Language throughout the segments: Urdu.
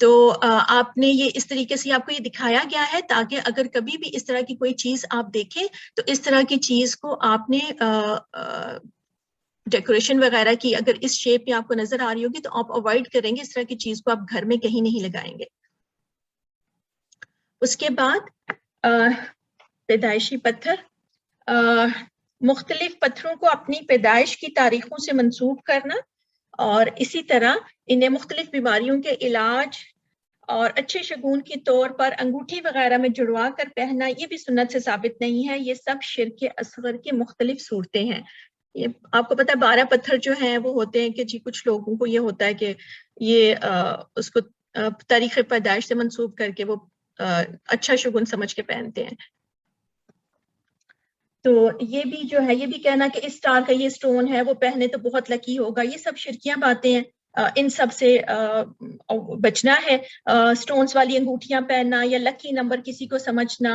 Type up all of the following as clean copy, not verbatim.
تو آپ نے یہ اس طریقے سے آپ کو یہ دکھایا گیا ہے تاکہ اگر کبھی بھی اس طرح کی کوئی چیز آپ دیکھیں تو اس طرح کی چیز کو آپ نے ڈیکوریشن وغیرہ کی اگر اس شیپ میں آپ کو نظر آ رہی ہوگی تو آپ اوائڈ کریں گے، اس طرح کی چیز کو آپ گھر میں کہیں نہیں لگائیں گے۔ اس کے بعد پیدائشی پتھر، مختلف پتھروں کو اپنی پیدائش کی تاریخوں سے منسوب کرنا اور اسی طرح انہیں مختلف بیماریوں کے علاج اور اچھے شگون کے طور پر انگوٹھی وغیرہ میں جڑوا کر پہننا، یہ بھی سنت سے ثابت نہیں ہے، یہ سب شرک اصغر کی مختلف صورتیں ہیں۔ یہ آپ کو پتہ ہے 12 پتھر جو ہیں وہ ہوتے ہیں کہ جی کچھ لوگوں کو یہ ہوتا ہے کہ یہ اس کو تاریخ پیدائش سے منسوب کر کے وہ اچھا شگون سمجھ کے پہنتے ہیں۔ تو یہ بھی جو ہے، یہ بھی کہنا کہ اس اسٹار کا یہ سٹون ہے وہ پہنے تو بہت لکی ہوگا، یہ سب شرکیاں باتیں ہیں، ان سب سے بچنا ہے۔ سٹونز والی انگوٹھیاں پہننا یا لکی نمبر کسی کو سمجھنا،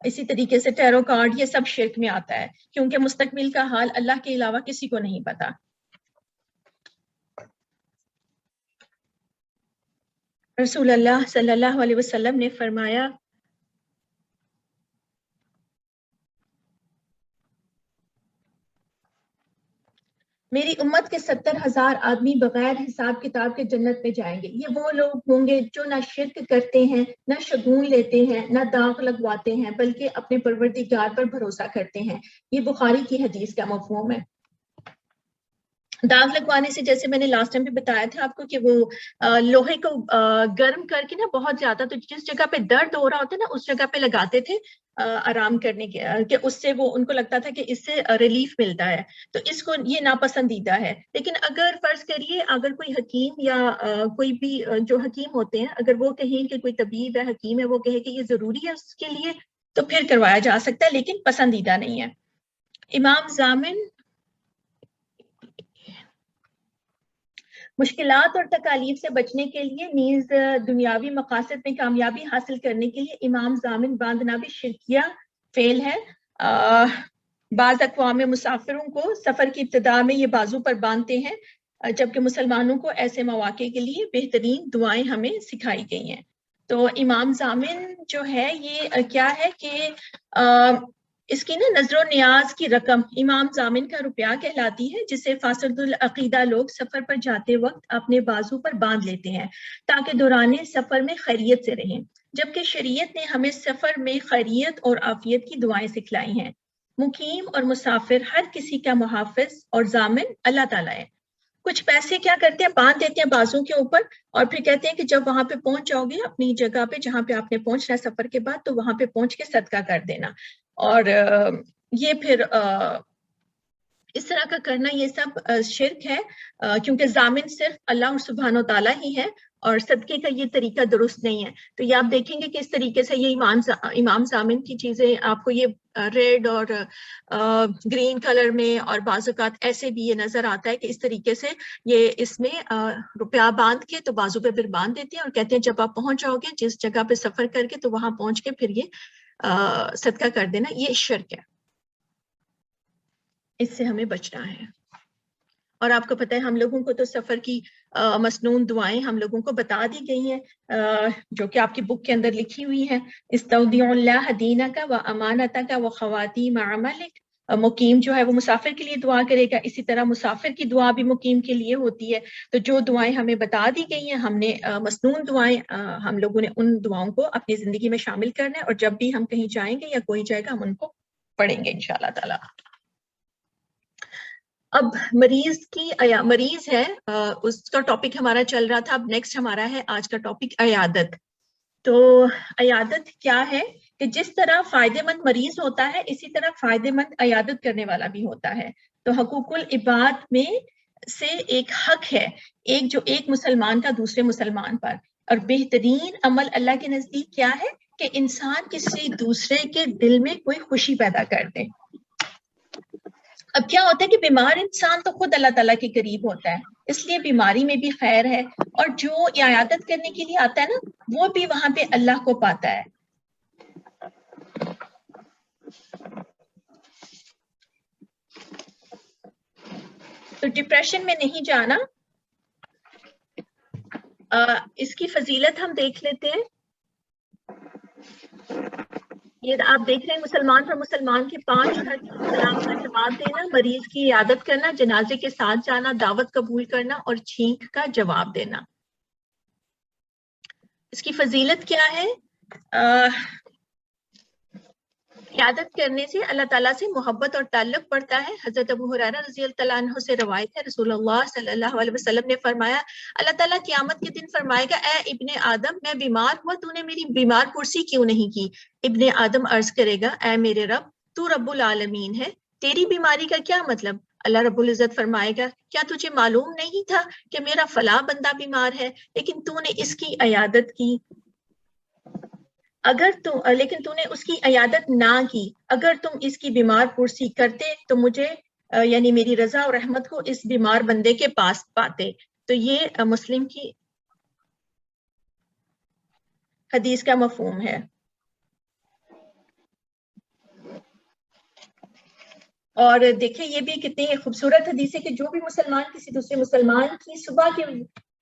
اسی طریقے سے ٹیرو کارڈ، یہ سب شرک میں آتا ہے کیونکہ مستقبل کا حال اللہ کے علاوہ کسی کو نہیں پتا۔ رسول اللہ صلی اللہ علیہ وسلم نے فرمایا میری امت کے 70,000 آدمی بغیر حساب کتاب کے جنت میں جائیں گے۔ یہ وہ لوگ ہوں گے جو نہ شرک کرتے ہیں، نہ شگون لیتے ہیں، نہ داغ لگواتے ہیں، بلکہ اپنے پروردگار پر بھروسہ کرتے ہیں۔ یہ بخاری کی حدیث کا مفہوم ہے۔ داغ لگوانے سے جیسے میں نے لاسٹ ٹائم بھی بتایا تھا آپ کو کہ وہ لوہے کو گرم کر کے نا بہت زیادہ، تو جس جگہ پہ درد ہو رہا ہوتا ہے نا اس جگہ پہ لگاتے تھے آرام کرنے کے، کہ اس سے وہ ان کو لگتا تھا کہ اس سے ریلیف ملتا ہے۔ تو اس کو یہ ناپسندیدہ ہے۔ لیکن اگر فرض کریے اگر کوئی حکیم یا کوئی بھی جو حکیم ہوتے ہیں اگر وہ کہیں کہ کوئی طبیب ہے، حکیم ہے، وہ کہے کہ یہ ضروری ہے اس کے لیے تو پھر کروایا جا سکتا ہے، لیکن پسندیدہ نہیں ہے۔ امام ضامن مشکلات اور تکالیف سے بچنے کے لیے نیز دنیاوی مقاصد میں کامیابی حاصل کرنے کے لیے امام ضامن باندھنا بھی شرکیہ فعل ہے۔ بعض اقوام مسافروں کو سفر کی ابتدا میں یہ بازو پر باندھتے ہیں، جبکہ مسلمانوں کو ایسے مواقع کے لیے بہترین دعائیں ہمیں سکھائی گئی ہیں۔ تو امام ضامن جو ہے یہ کیا ہے کہ اس کی نا نظر و نیاز کی رقم امام ضامن کا روپیہ کہلاتی ہے، جسے فاسد العقیدہ لوگ سفر پر جاتے وقت اپنے بازو پر باندھ لیتے ہیں تاکہ دوران سفر میں خیریت سے رہیں، جبکہ شریعت نے ہمیں سفر میں خیریت اور عافیت کی دعائیں سکھلائی ہیں۔ مقیم اور مسافر ہر کسی کا محافظ اور ضامن اللہ تعالیٰ ہے۔ کچھ پیسے کیا کرتے ہیں باندھ دیتے ہیں بازو کے اوپر اور پھر کہتے ہیں کہ جب وہاں پہ پہنچ جاؤ گے اپنی جگہ پہ جہاں پہ آپ نے پہنچنا ہے سفر کے بعد تو وہاں پہ پہنچ کے صدقہ کر دینا، اور یہ پھر اس طرح کا کرنا یہ سب شرک ہے، کیونکہ ضامن صرف اللہ سبحانہ و تعالیٰ ہی ہے اور صدقے کا یہ طریقہ درست نہیں ہے۔ تو یہ آپ دیکھیں گے کہ اس طریقے سے یہ امام ضامن کی چیزیں آپ کو یہ ریڈ اور گرین کلر میں اور بعض اوقات ایسے بھی یہ نظر آتا ہے کہ اس طریقے سے یہ اس میں روپیہ باندھ کے تو بازو پہ پھر باندھ دیتے ہیں اور کہتے ہیں جب آپ پہنچ جاؤ گے جس جگہ پہ سفر کر کے تو وہاں پہنچ کے پھر یہ صدقہ کر دینا، یہ شرک ہے، اس سے ہمیں بچنا ہے۔ اور آپ کو پتہ ہے ہم لوگوں کو تو سفر کی مسنون دعائیں ہم لوگوں کو بتا دی گئی ہیں، جو کہ آپ کی بک کے اندر لکھی ہوئی ہیں۔ استودع اللہ دینک و امانتک و خواتیم عملک، مقیم جو ہے وہ مسافر کے لیے دعا کرے گا، اسی طرح مسافر کی دعا بھی مقیم کے لیے ہوتی ہے۔ تو جو دعائیں ہمیں بتا دی گئی ہیں ہم نے مسنون دعائیں ہم لوگوں نے ان دعاؤں کو اپنی زندگی میں شامل کرنا ہے، اور جب بھی ہم کہیں جائیں گے یا کوئی جائے گا ہم ان کو پڑھیں گے انشاءاللہ تعالی۔ اب مریض ہے، اس کا ٹاپک ہمارا چل رہا تھا، اب نیکسٹ ہمارا ہے آج کا ٹاپک عیادت۔ تو عیادت کیا ہے کہ جس طرح فائدہ مند مریض ہوتا ہے اسی طرح فائدہ مند عیادت کرنے والا بھی ہوتا ہے۔ تو حقوق العباد میں سے ایک حق ہے جو ایک مسلمان کا دوسرے مسلمان پر، اور بہترین عمل اللہ کے نزدیک کیا ہے کہ انسان کسی دوسرے کے دل میں کوئی خوشی پیدا کر دے۔ اب کیا ہوتا ہے کہ بیمار انسان تو خود اللہ تعالیٰ کے قریب ہوتا ہے، اس لیے بیماری میں بھی خیر ہے، اور جو عیادت کرنے کے لیے آتا ہے نا وہ بھی وہاں پہ اللہ کو پاتا ہے۔ تو ڈپریشن میں نہیں جانا، اس کی فضیلت ہم دیکھ لیتے ہیں. یہ آپ دیکھ رہے ہیں مسلمان پر مسلمان کے 5 حق کی سلام کا جواب دینا، مریض کی عیادت کرنا، جنازے کے ساتھ جانا، دعوت قبول کرنا اور چھینک کا جواب دینا. اس کی فضیلت کیا ہے؟ عیادت کرنے سے اللہ تعالیٰ سے محبت اور تعلق بڑھتا ہے. حضرت ابو ہریرہ رضی اللہ عنہ سے روایت ہے، رسول اللہ صلی اللہ علیہ وسلم نے فرمایا، اللہ تعالیٰ قیامت کے دن فرمائے گا، اے ابن آدم میں بیمار ہوا، تو نے میری بیمار پرسی کیوں نہیں کی؟ ابن آدم عرض کرے گا، اے میرے رب، تو رب العالمین ہے، تیری بیماری کا کیا مطلب؟ اللہ رب العزت فرمائے گا، کیا تجھے معلوم نہیں تھا کہ میرا فلاں بندہ بیمار ہے، لیکن تو نے اس کی عیادت کی، لیکن تو نے اس کی عیادت نہ کی. اگر تم اس کی بیمار پرسی کرتے تو مجھے یعنی میری رضا اور رحمت کو اس بیمار بندے کے پاس پاتے. تو یہ مسلم کی حدیث کا مفہوم ہے. اور دیکھیں یہ بھی کتنی خوبصورت حدیث ہے کہ جو بھی مسلمان کسی دوسرے مسلمان کی صبح کے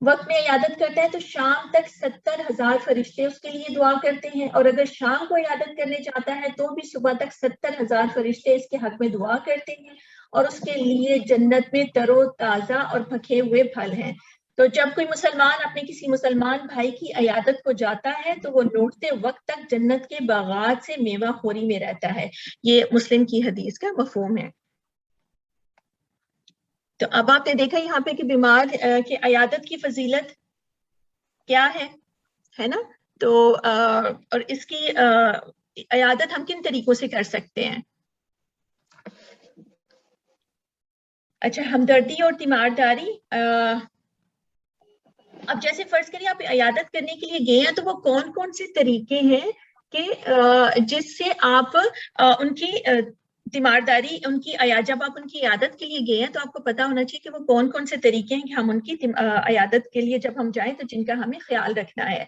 وقت میں عیادت کرتا ہے تو شام تک 70,000 فرشتے اس کے لیے دعا کرتے ہیں، اور اگر شام کو عیادت کرنے چاہتا ہے تو بھی صبح تک 70,000 فرشتے اس کے حق میں دعا کرتے ہیں، اور اس کے لیے جنت میں تر و تازہ اور پکے ہوئے پھل ہیں. تو جب کوئی مسلمان اپنے کسی مسلمان بھائی کی عیادت کو جاتا ہے تو وہ لوٹتے وقت تک جنت کے باغات سے میوہ خوری میں رہتا ہے. یہ مسلم کی حدیث کا مفہوم ہے. تو اب آپ نے دیکھا یہاں پہ کہ بیمار کی عیادت کی فضیلت کیا ہے نا. تو اور اس کی عیادت ہم کن طریقوں سے کر سکتے ہیں؟ اچھا، ہمدردی اور تیمارداری. اب جیسے فرض کریے آپ عیادت کرنے کے لیے گئے ہیں تو وہ کون کون سے طریقے ہیں کہ جس سے آپ ان کی تیمارداری، ان کی جب آپ ان کی عیادت کے لیے گئے ہیں تو آپ کو پتا ہونا چاہیے کہ وہ کون کون سے طریقے ہیں کہ ہم ان کی عیادت کے لیے جب ہم جائیں تو جن کا ہمیں خیال رکھنا ہے.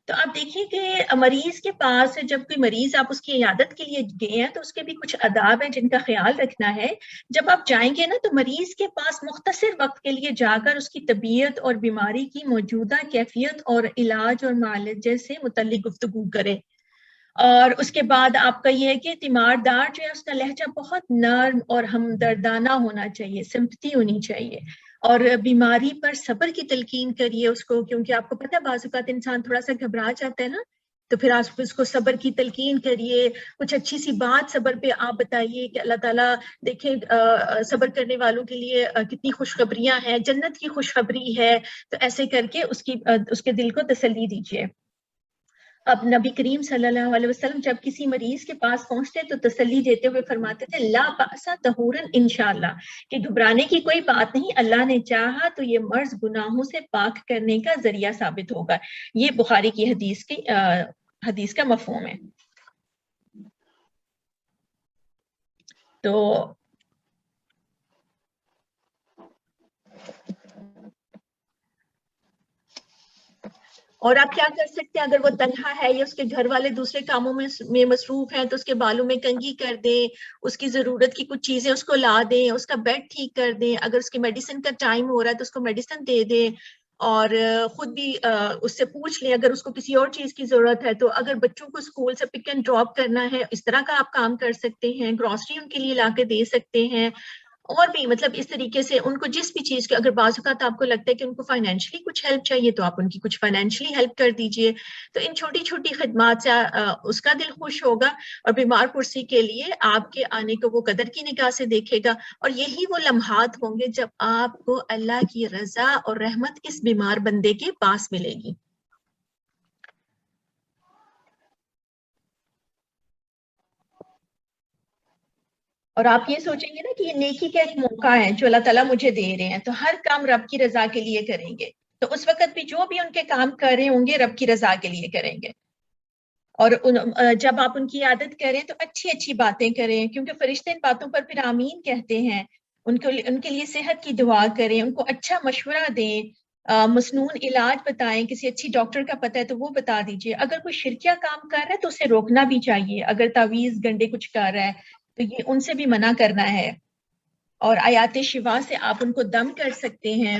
تو آپ دیکھیے کہ مریض کے پاس جب کوئی مریض آپ اس کی عیادت کے لیے گئے ہیں تو اس کے بھی کچھ آداب ہیں جن کا خیال رکھنا ہے. جب آپ جائیں گے نا تو مریض کے پاس مختصر وقت کے لیے جا کر اس کی طبیعت اور بیماری کی موجودہ کیفیت اور علاج اور معالجے سے متعلق گفتگو کرے. اور اس کے بعد آپ کا یہ ہے کہ تیماردار جو ہے اس کا لہجہ بہت نرم اور ہمدردانہ ہونا چاہیے، سمپتی ہونی چاہیے، اور بیماری پر صبر کی تلقین کریے اس کو، کیونکہ آپ کو پتہ ہے بعض اوقات انسان تھوڑا سا گھبرا جاتا ہے نا، تو پھر آپ اس کو صبر کی تلقین کریے. کچھ اچھی سی بات صبر پہ آپ بتائیے کہ اللہ تعالیٰ دیکھیں صبر کرنے والوں کے لیے کتنی خوشخبریاں ہیں، جنت کی خوشخبری ہے. تو ایسے کر کے اس کے دل کو تسلی دیجیے. اب نبی کریم صلی اللہ علیہ وسلم جب کسی مریض کے پاس پہنچتے تو تسلی دیتے ہوئے فرماتے تھے، لا بأس طہورا انشاءاللہ، کہ گھبرانے کی کوئی بات نہیں، اللہ نے چاہا تو یہ مرض گناہوں سے پاک کرنے کا ذریعہ ثابت ہوگا. یہ بخاری کی حدیث کا مفہوم ہے. تو اور آپ کیا کر سکتے ہیں اگر وہ تنہا ہے یا اس کے گھر والے دوسرے کاموں میں مصروف ہیں تو اس کے بالوں میں کنگھی کر دیں، اس کی ضرورت کی کچھ چیزیں اس کو لا دیں، اس کا بیڈ ٹھیک کر دیں، اگر اس کی میڈیسن کا ٹائم ہو رہا ہے تو اس کو میڈیسن دے دیں، اور خود بھی اس سے پوچھ لیں اگر اس کو کسی اور چیز کی ضرورت ہے. تو اگر بچوں کو اسکول سے پک اینڈ ڈراپ کرنا ہے اس طرح کا آپ کام کر سکتے ہیں، گروسری ان کے لیے لا کے دے سکتے ہیں. اور بھی مطلب اس طریقے سے ان کو جس بھی چیز کے اگر بعض اوقات آپ کو لگتا ہے کہ ان کو فائنینشلی کچھ ہیلپ چاہیے تو آپ ان کی کچھ فائنینشلی ہیلپ کر دیجئے. تو ان چھوٹی چھوٹی خدمات سے اس کا دل خوش ہوگا، اور بیمار پرسی کے لیے آپ کے آنے کو وہ قدر کی نگاہ سے دیکھے گا. اور یہی وہ لمحات ہوں گے جب آپ کو اللہ کی رضا اور رحمت اس بیمار بندے کے پاس ملے گی. اور آپ یہ سوچیں گے نا کہ یہ نیکی کا ایک موقع ہے جو اللہ تعالیٰ مجھے دے رہے ہیں، تو ہر کام رب کی رضا کے لیے کریں گے. تو اس وقت بھی جو بھی ان کے کام کر رہے ہوں گے رب کی رضا کے لیے کریں گے. اور جب آپ ان کی عادت کریں تو اچھی اچھی باتیں کریں، کیونکہ فرشتے ان باتوں پر پھر آمین کہتے ہیں. ان کے لیے صحت کی دعا کریں، ان کو اچھا مشورہ دیں، مسنون علاج بتائیں، کسی اچھی ڈاکٹر کا پتہ ہے تو وہ بتا دیجئے. اگر کوئی شرکیہ کام کر رہا ہے تو اسے روکنا بھی چاہیے، اگر تعویذ گنڈے کچھ کر رہا ہے تو یہ ان سے بھی منع کرنا ہے. اور آیات شفا سے آپ ان کو دم کر سکتے ہیں.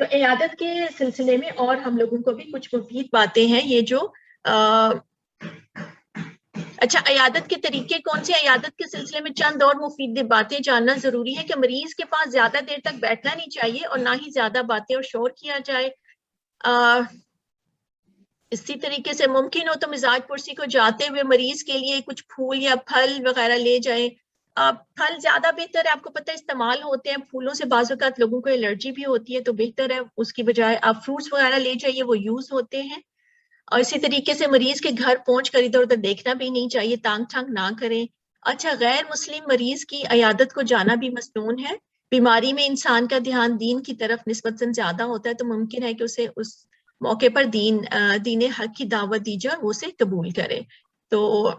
تو عیادت کے سلسلے میں اور ہم لوگوں کو بھی کچھ مفید باتیں ہیں یہ جو اچھا عیادت کے طریقے کون سے؟ عیادت کے سلسلے میں چند اور مفید باتیں جاننا ضروری ہے کہ مریض کے پاس زیادہ دیر تک بیٹھنا نہیں چاہیے اور نہ ہی زیادہ باتیں اور شور کیا جائے. اسی طریقے سے ممکن ہو تو مزاج پرسی کو جاتے ہوئے مریض کے لیے کچھ پھول یا پھل وغیرہ لے جائیں. پھل زیادہ بہتر ہے، آپ کو پتہ استعمال ہوتے ہیں، پھولوں سے بعض اوقات لوگوں کو الرجی بھی ہوتی ہے تو بہتر ہے اس کی بجائے آپ فروٹس وغیرہ لے جائیے، وہ یوز ہوتے ہیں. اور اسی طریقے سے مریض کے گھر پہنچ کر ادھر ادھر دیکھنا بھی نہیں چاہیے، تانگ چھانگ نہ کریں. اچھا غیر مسلم مریض کی عیادت کو جانا بھی مسنون ہے. بیماری میں انسان کا دھیان دین کی طرف نسبتاً زیادہ ہوتا ہے تو ممکن ہے کہ اسے اس موقع پر دین حق کی دعوت دی جائے اور وہ اسے قبول کرے. تو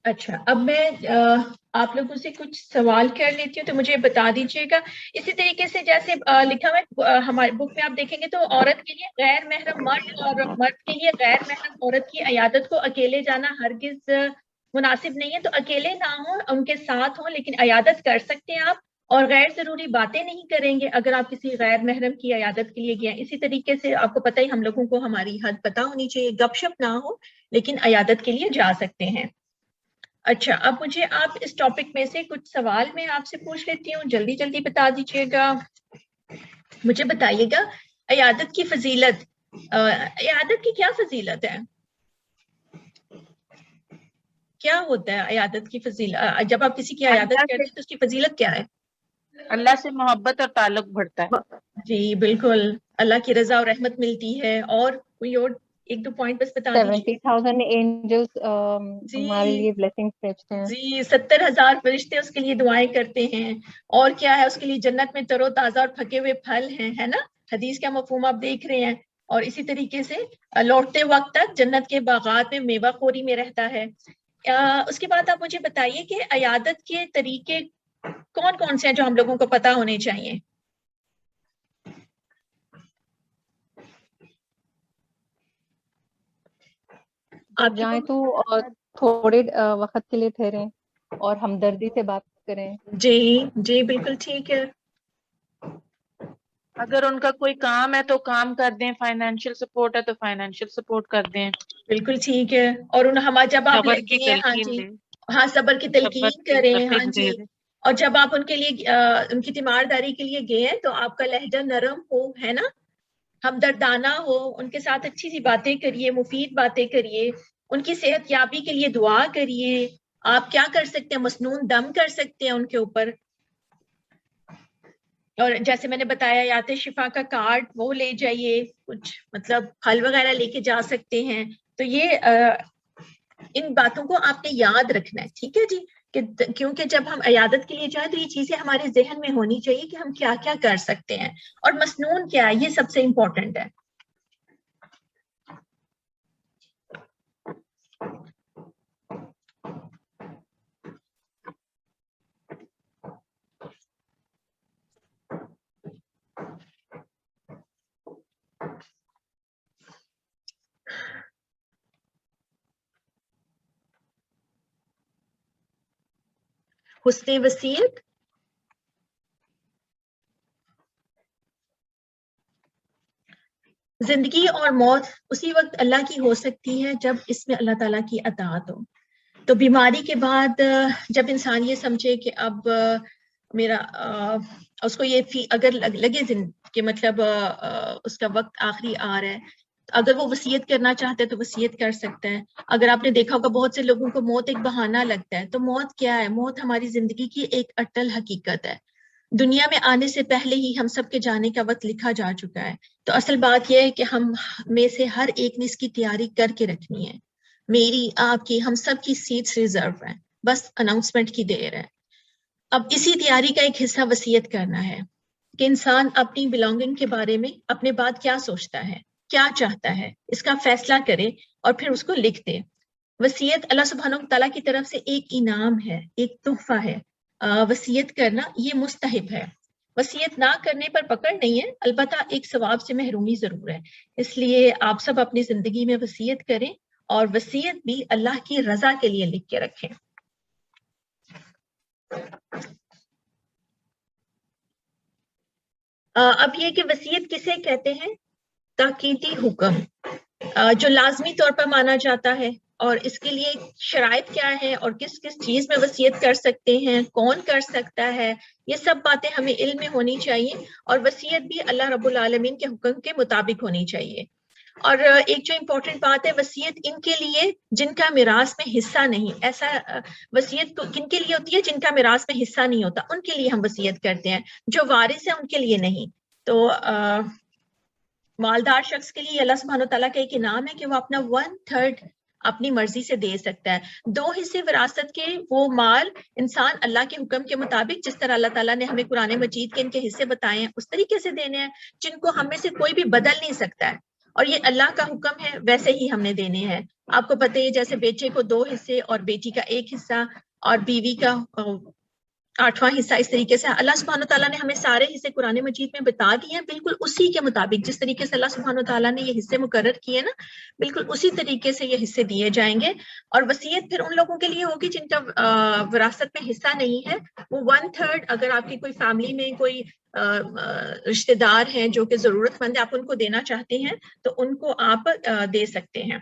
اچھا اب میں آپ لوگوں سے کچھ سوال کر لیتی ہوں تو مجھے بتا دیجیے گا. اسی طریقے سے جیسے لکھا ہوا ہے ہمارے بک میں آپ دیکھیں گے تو عورت کے لیے غیر محرم مرد اور مرد کے لیے غیر محرم عورت کی عیادت کو اکیلے جانا ہرگز مناسب نہیں ہے. تو اکیلے نہ ہوں، ان کے ساتھ ہوں، لیکن عیادت کر سکتے ہیں آپ اور غیر ضروری باتیں نہیں کریں گے اگر آپ کسی غیر محرم کی عیادت کے لیے گئے. اسی طریقے سے آپ کو پتہ ہی ہم لوگوں کو ہماری حد پتہ ہونی چاہیے، گپ شپ نہ ہو لیکن عیادت کے لیے جا سکتے ہیں. اچھا اب مجھے آپ اس ٹاپک میں سے کچھ سوال میں آپ سے پوچھ لیتی ہوں، جلدی جلدی بتا دیجیے گا. مجھے بتائیے گا عیادت کی فضیلت، عیادت کی کیا فضیلت ہے؟ کیا ہوتا ہے عیادت کی فضیلت؟ جب آپ کسی کی عیادت کرتے ہیں تو اس کی فضیلت کیا ہے؟ اللہ سے محبت اور تعلق بڑھتا ہے. جی بالکل، اللہ کی رضا اور رحمت ملتی ہے. اور کوئی اور ایک دو پوائنٹ بس بتا دیجیے. 70,000 angels ہمارے لیے blessings بھیجتے ہیں. جی 70,000 فرشتے اس کے لیے دعائیں کرتے ہیں. اور کیا ہے، اس کے لیے جنت میں تر و تازہ اور پھکے ہوئے پھل ہیں، ہے نا؟ حدیث کا مفہوم آپ دیکھ رہے ہیں. اور اسی طریقے سے لوٹتے وقت تک جنت کے باغات میں میوہ خوری میں رہتا ہے. اس کے بعد آپ مجھے بتائیے کہ عیادت کے طریقے کون کون سے ہیں جو ہم لوگوں کو پتہ ہونے چاہیے؟ جب جائیں تو تھوڑے وقت کے لیے ٹھہریں اور ہمدردی سے بات کریں. جی جی بالکل ٹھیک ہے. اگر ان کا کوئی کام ہے تو کام کر دیں، فائنینشیل سپورٹ ہے تو فائنینشیل سپورٹ کر دیں. بالکل ٹھیک ہے. اور جب آپ صبر کی لگے ہیں، ہاں تلقین جی دیں. ہاں صبر کی تلقین کریں، ہاں جی. دیں. اور جب آپ ان کے لیے ان کی تیمارداری کے لیے گئے ہیں تو آپ کا لہجہ نرم ہو، ہے نا، ہمدردانہ ہو، ان کے ساتھ اچھی سی باتیں کریے، مفید باتیں کریے، ان کی صحت یابی کے لیے دعا کریے. آپ کیا کر سکتے ہیں؟ مسنون دم کر سکتے ہیں ان کے اوپر. اور جیسے میں نے بتایا یات شفا کا کارڈ وہ لے جائیے، کچھ مطلب پھل وغیرہ لے کے جا سکتے ہیں. تو یہ ان باتوں کو آپ نے یاد رکھنا ہے، ٹھیک ہے جی، کیونکہ جب ہم عیادت کے لیے جائیں تو یہ چیزیں ہمارے ذہن میں ہونی چاہیے کہ ہم کیا کیا کر سکتے ہیں اور مسنون کیا ہے، یہ سب سے امپورٹنٹ ہے. حسن وصیت، زندگی اور موت اسی وقت اللہ کی ہو سکتی ہے جب اس میں اللہ تعالیٰ کی اطاعت ہو. تو بیماری کے بعد جب انسان یہ سمجھے کہ اب میرا اس کو یہ اگر لگے کہ مطلب اس کا وقت آخری آ رہا ہے، اگر وہ وصیت کرنا چاہتا ہے تو وصیت کر سکتا ہے. اگر آپ نے دیکھا ہوگا بہت سے لوگوں کو موت ایک بہانہ لگتا ہے. تو موت کیا ہے؟ موت ہماری زندگی کی ایک اٹل حقیقت ہے. دنیا میں آنے سے پہلے ہی ہم سب کے جانے کا وقت لکھا جا چکا ہے. تو اصل بات یہ ہے کہ ہم میں سے ہر ایک نے اس کی تیاری کر کے رکھنی ہے. میری، آپ کی، ہم سب کی سیٹس ریزرو ہیں، بس اناؤنسمنٹ کی دیر ہے. اب اسی تیاری کا ایک حصہ وصیت کرنا ہے کہ انسان اپنی بلانگنگ کے بارے میں اپنے بعد کیا سوچتا ہے، کیا چاہتا ہے، اس کا فیصلہ کرے اور پھر اس کو لکھ دے. وصیت اللہ سبحانہ و تعالیٰ کی طرف سے ایک انعام ہے، ایک تحفہ ہے. وصیت کرنا یہ مستحب ہے. وصیت نہ کرنے پر پکڑ نہیں ہے، البتہ ایک ثواب سے محرومی ضرور ہے. اس لیے آپ سب اپنی زندگی میں وصیت کریں اور وصیت بھی اللہ کی رضا کے لیے لکھ کے رکھیں۔ اب یہ کہ وصیت کسے کہتے ہیں؟ تاکیدی حکم جو لازمی طور پر مانا جاتا ہے، اور اس کے لیے شرائط کیا ہے اور کس کس چیز میں وصیت کر سکتے ہیں، کون کر سکتا ہے، یہ سب باتیں ہمیں علم میں ہونی چاہیے، اور وصیت بھی اللہ رب العالمین کے حکم کے مطابق ہونی چاہیے۔ اور ایک جو امپورٹنٹ بات ہے، وصیت ان کے لیے جن کا میراث میں حصہ نہیں، ایسا وصیت کن کے لیے ہوتی ہے؟ جن کا میراث میں حصہ نہیں ہوتا، ان کے لیے ہم وصیت کرتے ہیں، جو وارث ہیں ان کے لیے نہیں۔ تو مالدار شخص کے لیے اللہ سبحانہ وتعالیٰ کا ایک انعام ہے کہ وہ اپنا 1/3 اپنی مرضی سے دے سکتا ہے۔ 2 حصے وراثت کے وہ مال انسان اللہ کے حکم کے مطابق، جس طرح اللہ تعالیٰ نے ہمیں قرآن مجید کے ان کے حصے بتائے ہیں، اس طریقے سے دینے ہیں، جن کو ہم میں سے کوئی بھی بدل نہیں سکتا ہے، اور یہ اللہ کا حکم ہے، ویسے ہی ہم نے دینے ہیں۔ آپ کو پتہ ہے جیسے بیٹے کو 2 حصے اور بیٹی کا 1 حصہ اور بیوی کا 8واں حصہ، اس طریقے سے اللہ سبحانہ تعالیٰ نے ہمیں سارے حصے قرآن مجید میں بتا دیے ہیں، بالکل اسی کے مطابق جس طریقے سے اللہ سبحانہ تعالیٰ نے یہ حصے مقرر کیے نا، بالکل اسی طریقے سے یہ حصے دیے جائیں گے۔ اور وصیت پھر ان لوگوں کے لیے ہوگی جن کا وراثت میں حصہ نہیں ہے، وہ 1/3 اگر آپ کی کوئی فیملی میں کوئی رشتہ دار ہیں جو کہ ضرورت مند ہے، آپ ان کو دینا چاہتے ہیں تو ان کو آپ دے سکتے ہیں۔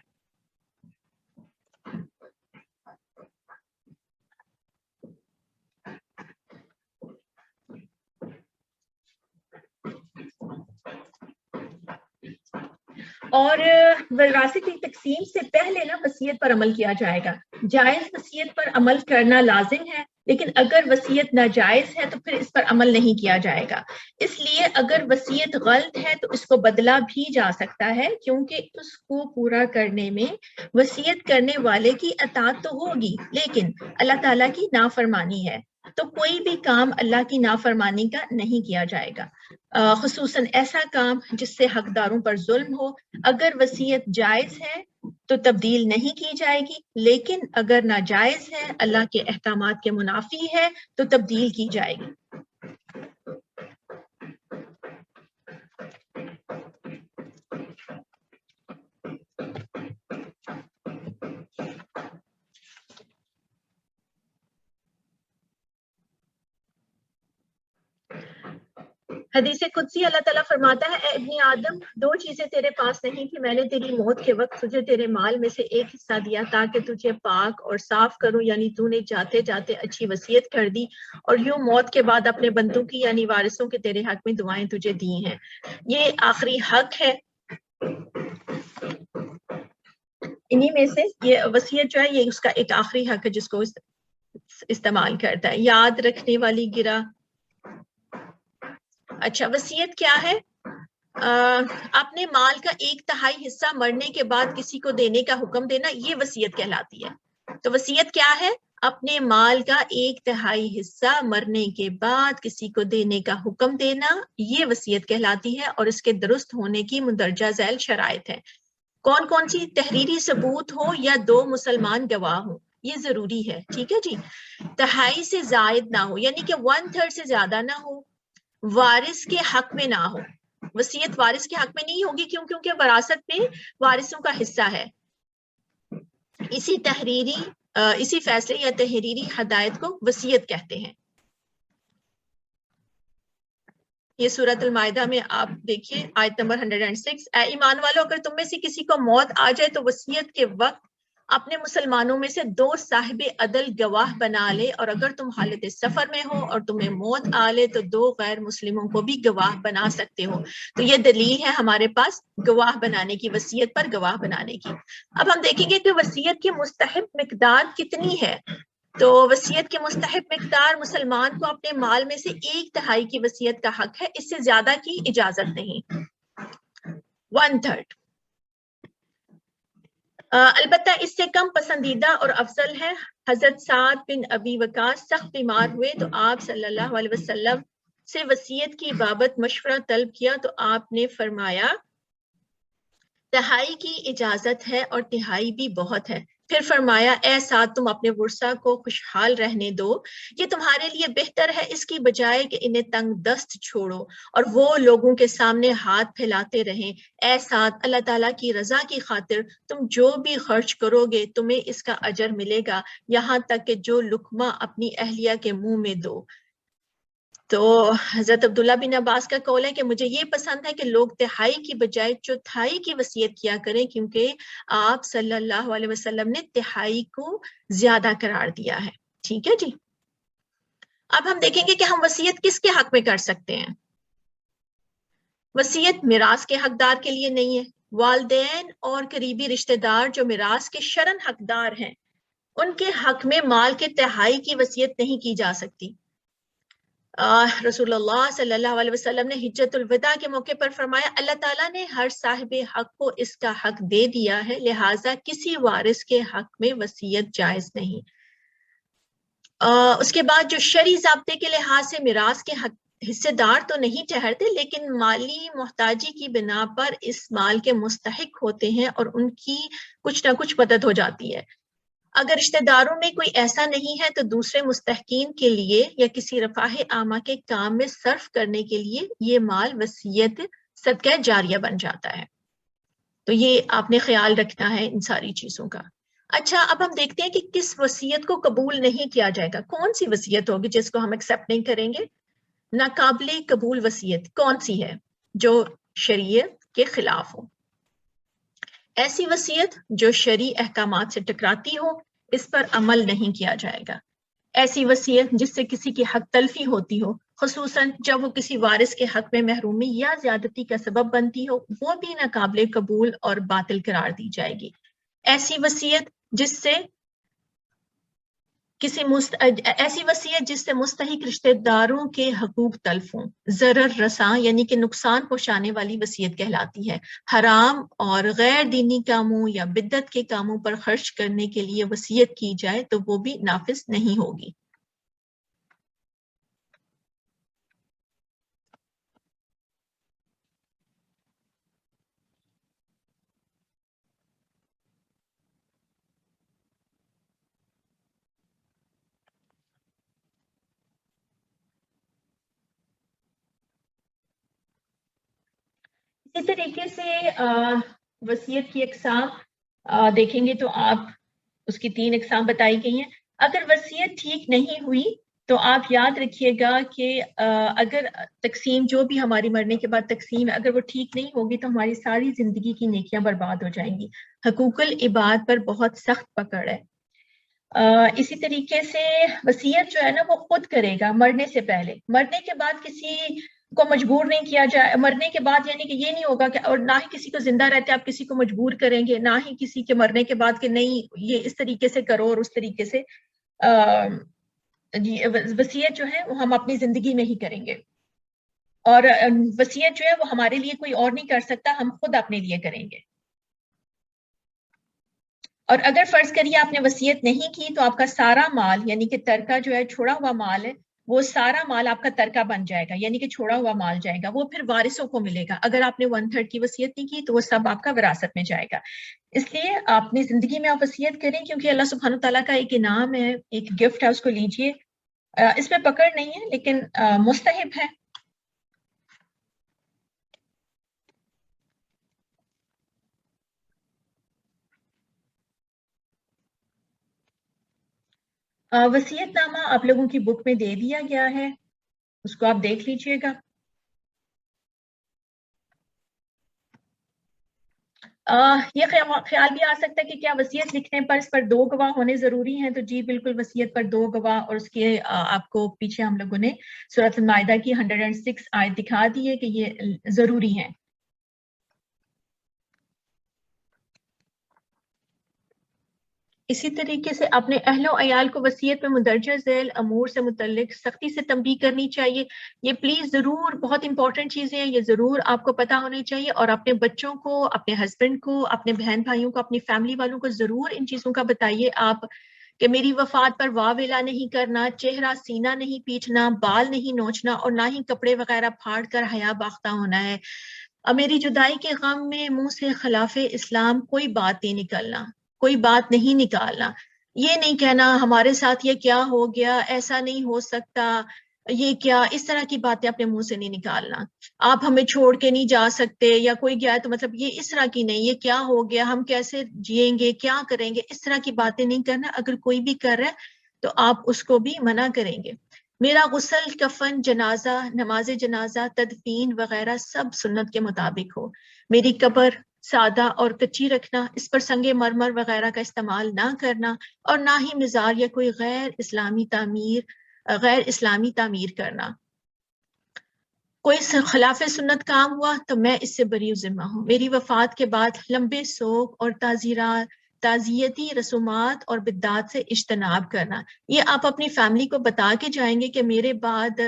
اور وراثت کی تقسیم سے پہلے نا وصیت پر عمل کیا جائے گا۔ جائز وصیت پر عمل کرنا لازم ہے، لیکن اگر وصیت ناجائز ہے تو پھر اس پر عمل نہیں کیا جائے گا۔ اس لیے اگر وصیت غلط ہے تو اس کو بدلا بھی جا سکتا ہے، کیونکہ اس کو پورا کرنے میں وصیت کرنے والے کی اطاعت تو ہوگی، لیکن اللہ تعالیٰ کی نافرمانی ہے، تو کوئی بھی کام اللہ کی نافرمانی کا نہیں کیا جائے گا، خصوصاً ایسا کام جس سے حقداروں پر ظلم ہو۔ اگر وصیت جائز ہے تو تبدیل نہیں کی جائے گی، لیکن اگر ناجائز ہے، اللہ کے احکامات کے منافی ہے، تو تبدیل کی جائے گی۔ حدیث قدسی اللہ تعالیٰ فرماتا ہے، اے ابن آدم، 2 چیزیں تیرے پاس نہیں تھی، میں نے تیری موت کے وقت تجھے تیرے مال میں سے ایک حصہ دیا تاکہ تجھے پاک اور صاف کروں، یعنی تو نے جاتے جاتے اچھی وصیت کر دی، اور یوں موت کے بعد اپنے بندوں کی یعنی وارثوں کے تیرے حق میں دعائیں تجھے دی ہیں۔ یہ آخری حق ہے، انہی میں سے یہ وصیت جو ہے یہ اس کا ایک آخری حق ہے جس کو استعمال کرتا ہے۔ یاد رکھنے والی گرہ۔ اچھا، وصیت کیا ہے؟ اپنے مال کا 1/3 حصہ مرنے کے بعد کسی کو دینے کا حکم دینا، یہ وصیت کہلاتی ہے۔ تو وصیت کیا ہے؟ اپنے مال کا 1/3 حصہ مرنے کے بعد کسی کو دینے کا حکم دینا، یہ وصیت کہلاتی ہے، اور اس کے درست ہونے کی مندرجہ ذیل شرائط ہے۔ کون کون سی؟ تحریری ثبوت ہو یا 2 مسلمان گواہ ہوں، یہ ضروری ہے، ٹھیک ہے جی۔ 2.5 سے زائد نہ ہو، یعنی کہ 1/3 سے زیادہ نہ ہو، وارث کے حق میں نہ ہو۔ وصیت وارث کے حق میں نہیں ہوگی، کیونکہ وراثت میں وارثوں کا حصہ ہے۔ اسی فیصلے یا تحریری ہدایت کو وصیت کہتے ہیں۔ یہ سورۃ المائدہ میں آپ دیکھیے آیت نمبر 106، اے ایمان والو، اگر تم میں سے کسی کو موت آ جائے تو وصیت کے وقت اپنے مسلمانوں میں سے 2 صاحب عدل گواہ بنا لے، اور اگر تم حالت سفر میں ہو اور تمہیں موت آ لے تو 2 غیر مسلموں کو بھی گواہ بنا سکتے ہو۔ تو یہ دلیل ہے ہمارے پاس گواہ بنانے کی، وصیت پر گواہ بنانے کی۔ اب ہم دیکھیں گے کہ وصیت کی مستحب مقدار کتنی ہے۔ تو وصیت کی مستحب مقدار مسلمان کو اپنے مال میں سے 1/3 کی وصیت کا حق ہے، اس سے زیادہ کی اجازت نہیں، 1/3۔ البتہ اس سے کم پسندیدہ اور افضل ہے۔ حضرت سعد بن ابی وقاص سخت بیمار ہوئے تو آپ صلی اللہ علیہ وسلم سے وصیت کی بابت مشورہ طلب کیا، تو آپ نے فرمایا 2.5 کی اجازت ہے اور 2.5 بھی بہت ہے۔ پھر فرمایا اے سعد تم اپنے ورثہ کو خوشحال رہنے دو، یہ تمہارے لیے بہتر ہے اس کی بجائے کہ انہیں تنگ دست چھوڑو اور وہ لوگوں کے سامنے ہاتھ پھیلاتے رہیں۔ اے سعد اللہ تعالیٰ کی رضا کی خاطر تم جو بھی خرچ کرو گے تمہیں اس کا اجر ملے گا، یہاں تک کہ جو لقمہ اپنی اہلیہ کے منہ میں دو۔ تو حضرت عبداللہ بن عباس کا قول ہے کہ مجھے یہ پسند ہے کہ لوگ تہائی کی بجائے چوتھائی کی وصیت کیا کریں، کیونکہ آپ صلی اللہ علیہ وسلم نے تہائی کو زیادہ قرار دیا ہے۔ ٹھیک ہے جی، اب ہم دیکھیں گے کہ ہم وصیت کس کے حق میں کر سکتے ہیں۔ وصیت میراث کے حقدار کے لیے نہیں ہے۔ والدین اور قریبی رشتہ دار جو میراث کے شرعن حقدار ہیں ان کے حق میں مال کے تہائی کی وصیت نہیں کی جا سکتی۔ رسول اللہ صلی اللہ علیہ وسلم نے حجۃ الوداع کے موقع پر فرمایا اللہ تعالیٰ نے ہر صاحب حق کو اس کا حق دے دیا ہے، لہٰذا کسی وارث کے حق میں وصیت جائز نہیں۔ اس کے بعد جو شرعی ضابطے کے لحاظ سے میراث کے حصے دار تو نہیں ٹھہرتے، لیکن مالی محتاجی کی بنا پر اس مال کے مستحق ہوتے ہیں اور ان کی کچھ نہ کچھ مدد ہو جاتی ہے۔ اگر رشتہ داروں میں کوئی ایسا نہیں ہے تو دوسرے مستحقین کے لیے یا کسی رفاہ عامہ کے کام میں صرف کرنے کے لیے یہ مال وصیت صدقہ جاریہ بن جاتا ہے۔ تو یہ آپ نے خیال رکھنا ہے ان ساری چیزوں کا۔ اچھا، اب ہم دیکھتے ہیں کہ کس وصیت کو قبول نہیں کیا جائے گا، کون سی وصیت ہوگی جس کو ہم ایکسیپٹ نہیں کریں گے۔ ناقابل قبول وصیت کون سی ہے؟ جو شریعت کے خلاف ہو۔ ایسی وصیت جو شرعی احکامات سے ٹکراتی ہو، اس پر عمل نہیں کیا جائے گا۔ ایسی وصیت جس سے کسی کی حق تلفی ہوتی ہو، خصوصاً جب وہ کسی وارث کے حق میں محرومی یا زیادتی کا سبب بنتی ہو، وہ بھی ناقابل قبول اور باطل قرار دی جائے گی۔ ایسی وصیت جس سے مستحق رشتہ داروں کے حقوق تلف ہوں، ضرر رساں یعنی کہ نقصان پہنچانے والی وصیت کہلاتی ہے۔ حرام اور غیر دینی کاموں یا بدعت کے کاموں پر خرچ کرنے کے لیے وصیت کی جائے تو وہ بھی نافذ نہیں ہوگی۔ اسی طریقے سے وصیت کی اقسام دیکھیں گے تو آپ اس کی 3 اقسام بتائی گئی ہیں۔ اگر وصیت ٹھیک نہیں ہوئی تو آپ یاد رکھیے گا کہ اگر تقسیم جو بھی ہماری مرنے کے بعد تقسیم ہے اگر وہ ٹھیک نہیں ہوگی تو ہماری ساری زندگی کی نیکیاں برباد ہو جائیں گی۔ حقوق العباد پر بہت سخت پکڑ ہے۔ اسی طریقے سے وصیت جو ہے نا وہ خود کرے گا مرنے سے پہلے، مرنے کے بعد کسی کو مجبور نہیں کیا جائے۔ مرنے کے بعد یعنی کہ یہ نہیں ہوگا کہ، اور نہ ہی کسی کو زندہ رہتے آپ کسی کو مجبور کریں گے، نہ ہی کسی کے مرنے کے بعد کہ نہیں یہ اس طریقے سے کرو اور اس طریقے سے۔ وصیت جو ہے وہ ہم اپنی زندگی میں ہی کریں گے، اور وصیت جو ہے وہ ہمارے لیے کوئی اور نہیں کر سکتا، ہم خود اپنے لیے کریں گے۔ اور اگر فرض کریے آپ نے وصیت نہیں کی تو آپ کا سارا مال یعنی کہ ترکہ جو ہے چھوڑا ہوا مال ہے، وہ سارا مال آپ کا ترکہ بن جائے گا، یعنی کہ چھوڑا ہوا مال جائے گا، وہ پھر وارثوں کو ملے گا۔ اگر آپ نے 1/3 کی وصیت نہیں کی تو وہ سب آپ کا وراثت میں جائے گا۔ اس لیے اپنی زندگی میں آپ وصیت کریں، کیونکہ اللہ سبحانہ تعالیٰ کا ایک انعام ہے، ایک گفٹ ہے، اس کو لیجئے۔ اس میں پکڑ نہیں ہے لیکن مستحب ہے۔ وصیت نامہ آپ لوگوں کی بک میں دے دیا گیا ہے، اس کو آپ دیکھ لیجئے گا۔ یہ خیال بھی آ سکتا ہے کہ کیا وصیت لکھنے پر اس پر 2 گواہ ہونے ضروری ہیں؟ تو جی بالکل، وصیت پر 2 گواہ، اور اس کے آپ کو پیچھے ہم لوگوں نے سورۃ المائدہ کی 106 آیت دکھا دی ہے کہ یہ ضروری ہیں۔ اسی طریقے سے اپنے اہل و عیال کو وصیت میں مندرجہ ذیل امور سے متعلق سختی سے تنبیہ کرنی چاہیے۔ یہ پلیز ضرور بہت امپورٹنٹ چیزیں ہیں، یہ ضرور آپ کو پتہ ہونی چاہیے، اور اپنے بچوں کو، اپنے ہسبینڈ کو، اپنے بہن بھائیوں کو، اپنی فیملی والوں کو ضرور ان چیزوں کا بتائیے آپ کہ میری وفات پر واہ ویلا نہیں کرنا، چہرہ سینہ نہیں پیٹنا، بال نہیں نوچنا، اور نہ ہی کپڑے وغیرہ پھاڑ کر حیا باختہ ہونا ہے۔ میری جدائی کے غم میں منہ سے خلاف اسلام کوئی بات نہیں نکلنا، کوئی بات نہیں نکالنا. یہ نہیں کہنا ہمارے ساتھ یہ کیا ہو گیا, ایسا نہیں ہو سکتا, یہ کیا, اس طرح کی باتیں اپنے منہ سے نہیں نکالنا. آپ ہمیں چھوڑ کے نہیں جا سکتے, یا کوئی گیا تو مطلب یہ اس طرح کی نہیں, یہ کیا ہو گیا, ہم کیسے جئیں گے, کیا کریں گے, اس طرح کی باتیں نہیں کرنا. اگر کوئی بھی کر رہا ہے تو آپ اس کو بھی منع کریں گے. میرا غسل, کفن, جنازہ, نماز جنازہ, تدفین وغیرہ سب سنت کے مطابق ہو. میری قبر سادہ اور کچی رکھنا, اس پر سنگ مرمر وغیرہ کا استعمال نہ کرنا, اور نہ ہی مزار یا کوئی غیر اسلامی تعمیر کرنا. کوئی خلاف سنت کام ہوا تو میں اس سے بری ذمہ ہوں. میری وفات کے بعد لمبے سوگ اور تعزیتی رسومات اور بدعات سے اجتناب کرنا. یہ آپ اپنی فیملی کو بتا کے جائیں گے کہ میرے بعد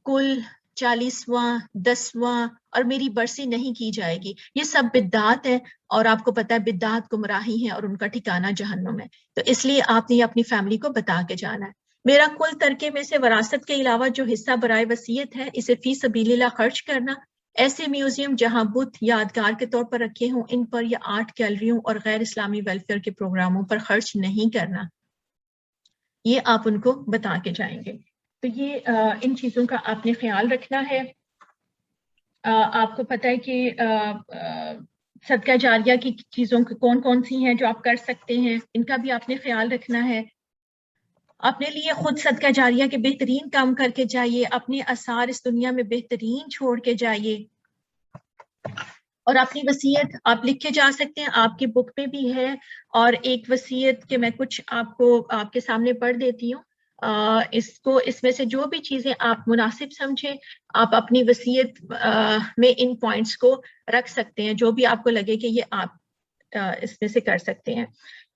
کل 40واں 10واں اور میری برسی نہیں کی جائے گی. یہ سب بدعات ہے, اور آپ کو پتا ہے بدعات گمراہی ہیں اور ان کا ٹھکانہ جہنم ہے. تو اس لیے آپ نے یہ اپنی فیملی کو بتا کے جانا ہے. میرا کل ترکے میں سے وراثت کے علاوہ جو حصہ برائے وصیت ہے اسے فی سبیل اللہ خرچ کرنا. ایسے میوزیم جہاں بت یادگار کے طور پر رکھے ہوں ان پر, یا آرٹ گیلریوں اور غیر اسلامی ویلفیئر کے پروگراموں پر خرچ نہیں کرنا. یہ آپ ان کو بتا کے جائیں گے. تو یہ ان چیزوں کا آپ نے خیال رکھنا ہے. آپ کو پتہ ہے کہ صدقہ جاریہ کی چیزوں کون کون سی ہیں جو آپ کر سکتے ہیں, ان کا بھی آپ نے خیال رکھنا ہے. اپنے لیے خود صدقہ جاریہ کے بہترین کام کر کے جائیے, اپنے آثار اس دنیا میں بہترین چھوڑ کے جائیے. اور اپنی وصیت آپ لکھ کے جا سکتے ہیں, آپ کی بک پہ بھی ہے. اور ایک وصیت کہ میں کچھ آپ کو آپ کے سامنے پڑھ دیتی ہوں. اس میں سے جو بھی چیزیں آپ مناسب سمجھیں آپ اپنی وصیت میں ان پوائنٹس کو رکھ سکتے ہیں, جو بھی آپ کو لگے کہ یہ آپ اس میں سے کر سکتے ہیں.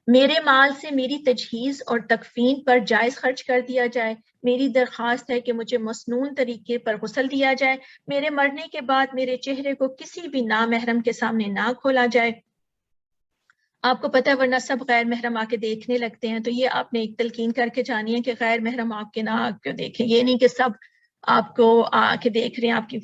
میرے مال سے میری تجہیز اور تکفین پر جائز خرچ کر دیا جائے. میری درخواست ہے کہ مجھے مسنون طریقے پر غسل دیا جائے. میرے مرنے کے بعد میرے چہرے کو کسی بھی نامحرم کے سامنے نہ کھولا جائے. آپ کو پتہ ہے ورنہ سب غیر محرم آ کے دیکھنے لگتے ہیں, تو یہ آپ نے ایک تلقین کر کے جانی ہے کہ غیر محرم آپ کے نہ آ کے دیکھیں. یہ نہیں کہ سب آپ کو آ کے دیکھ رہے ہیں, آپ کی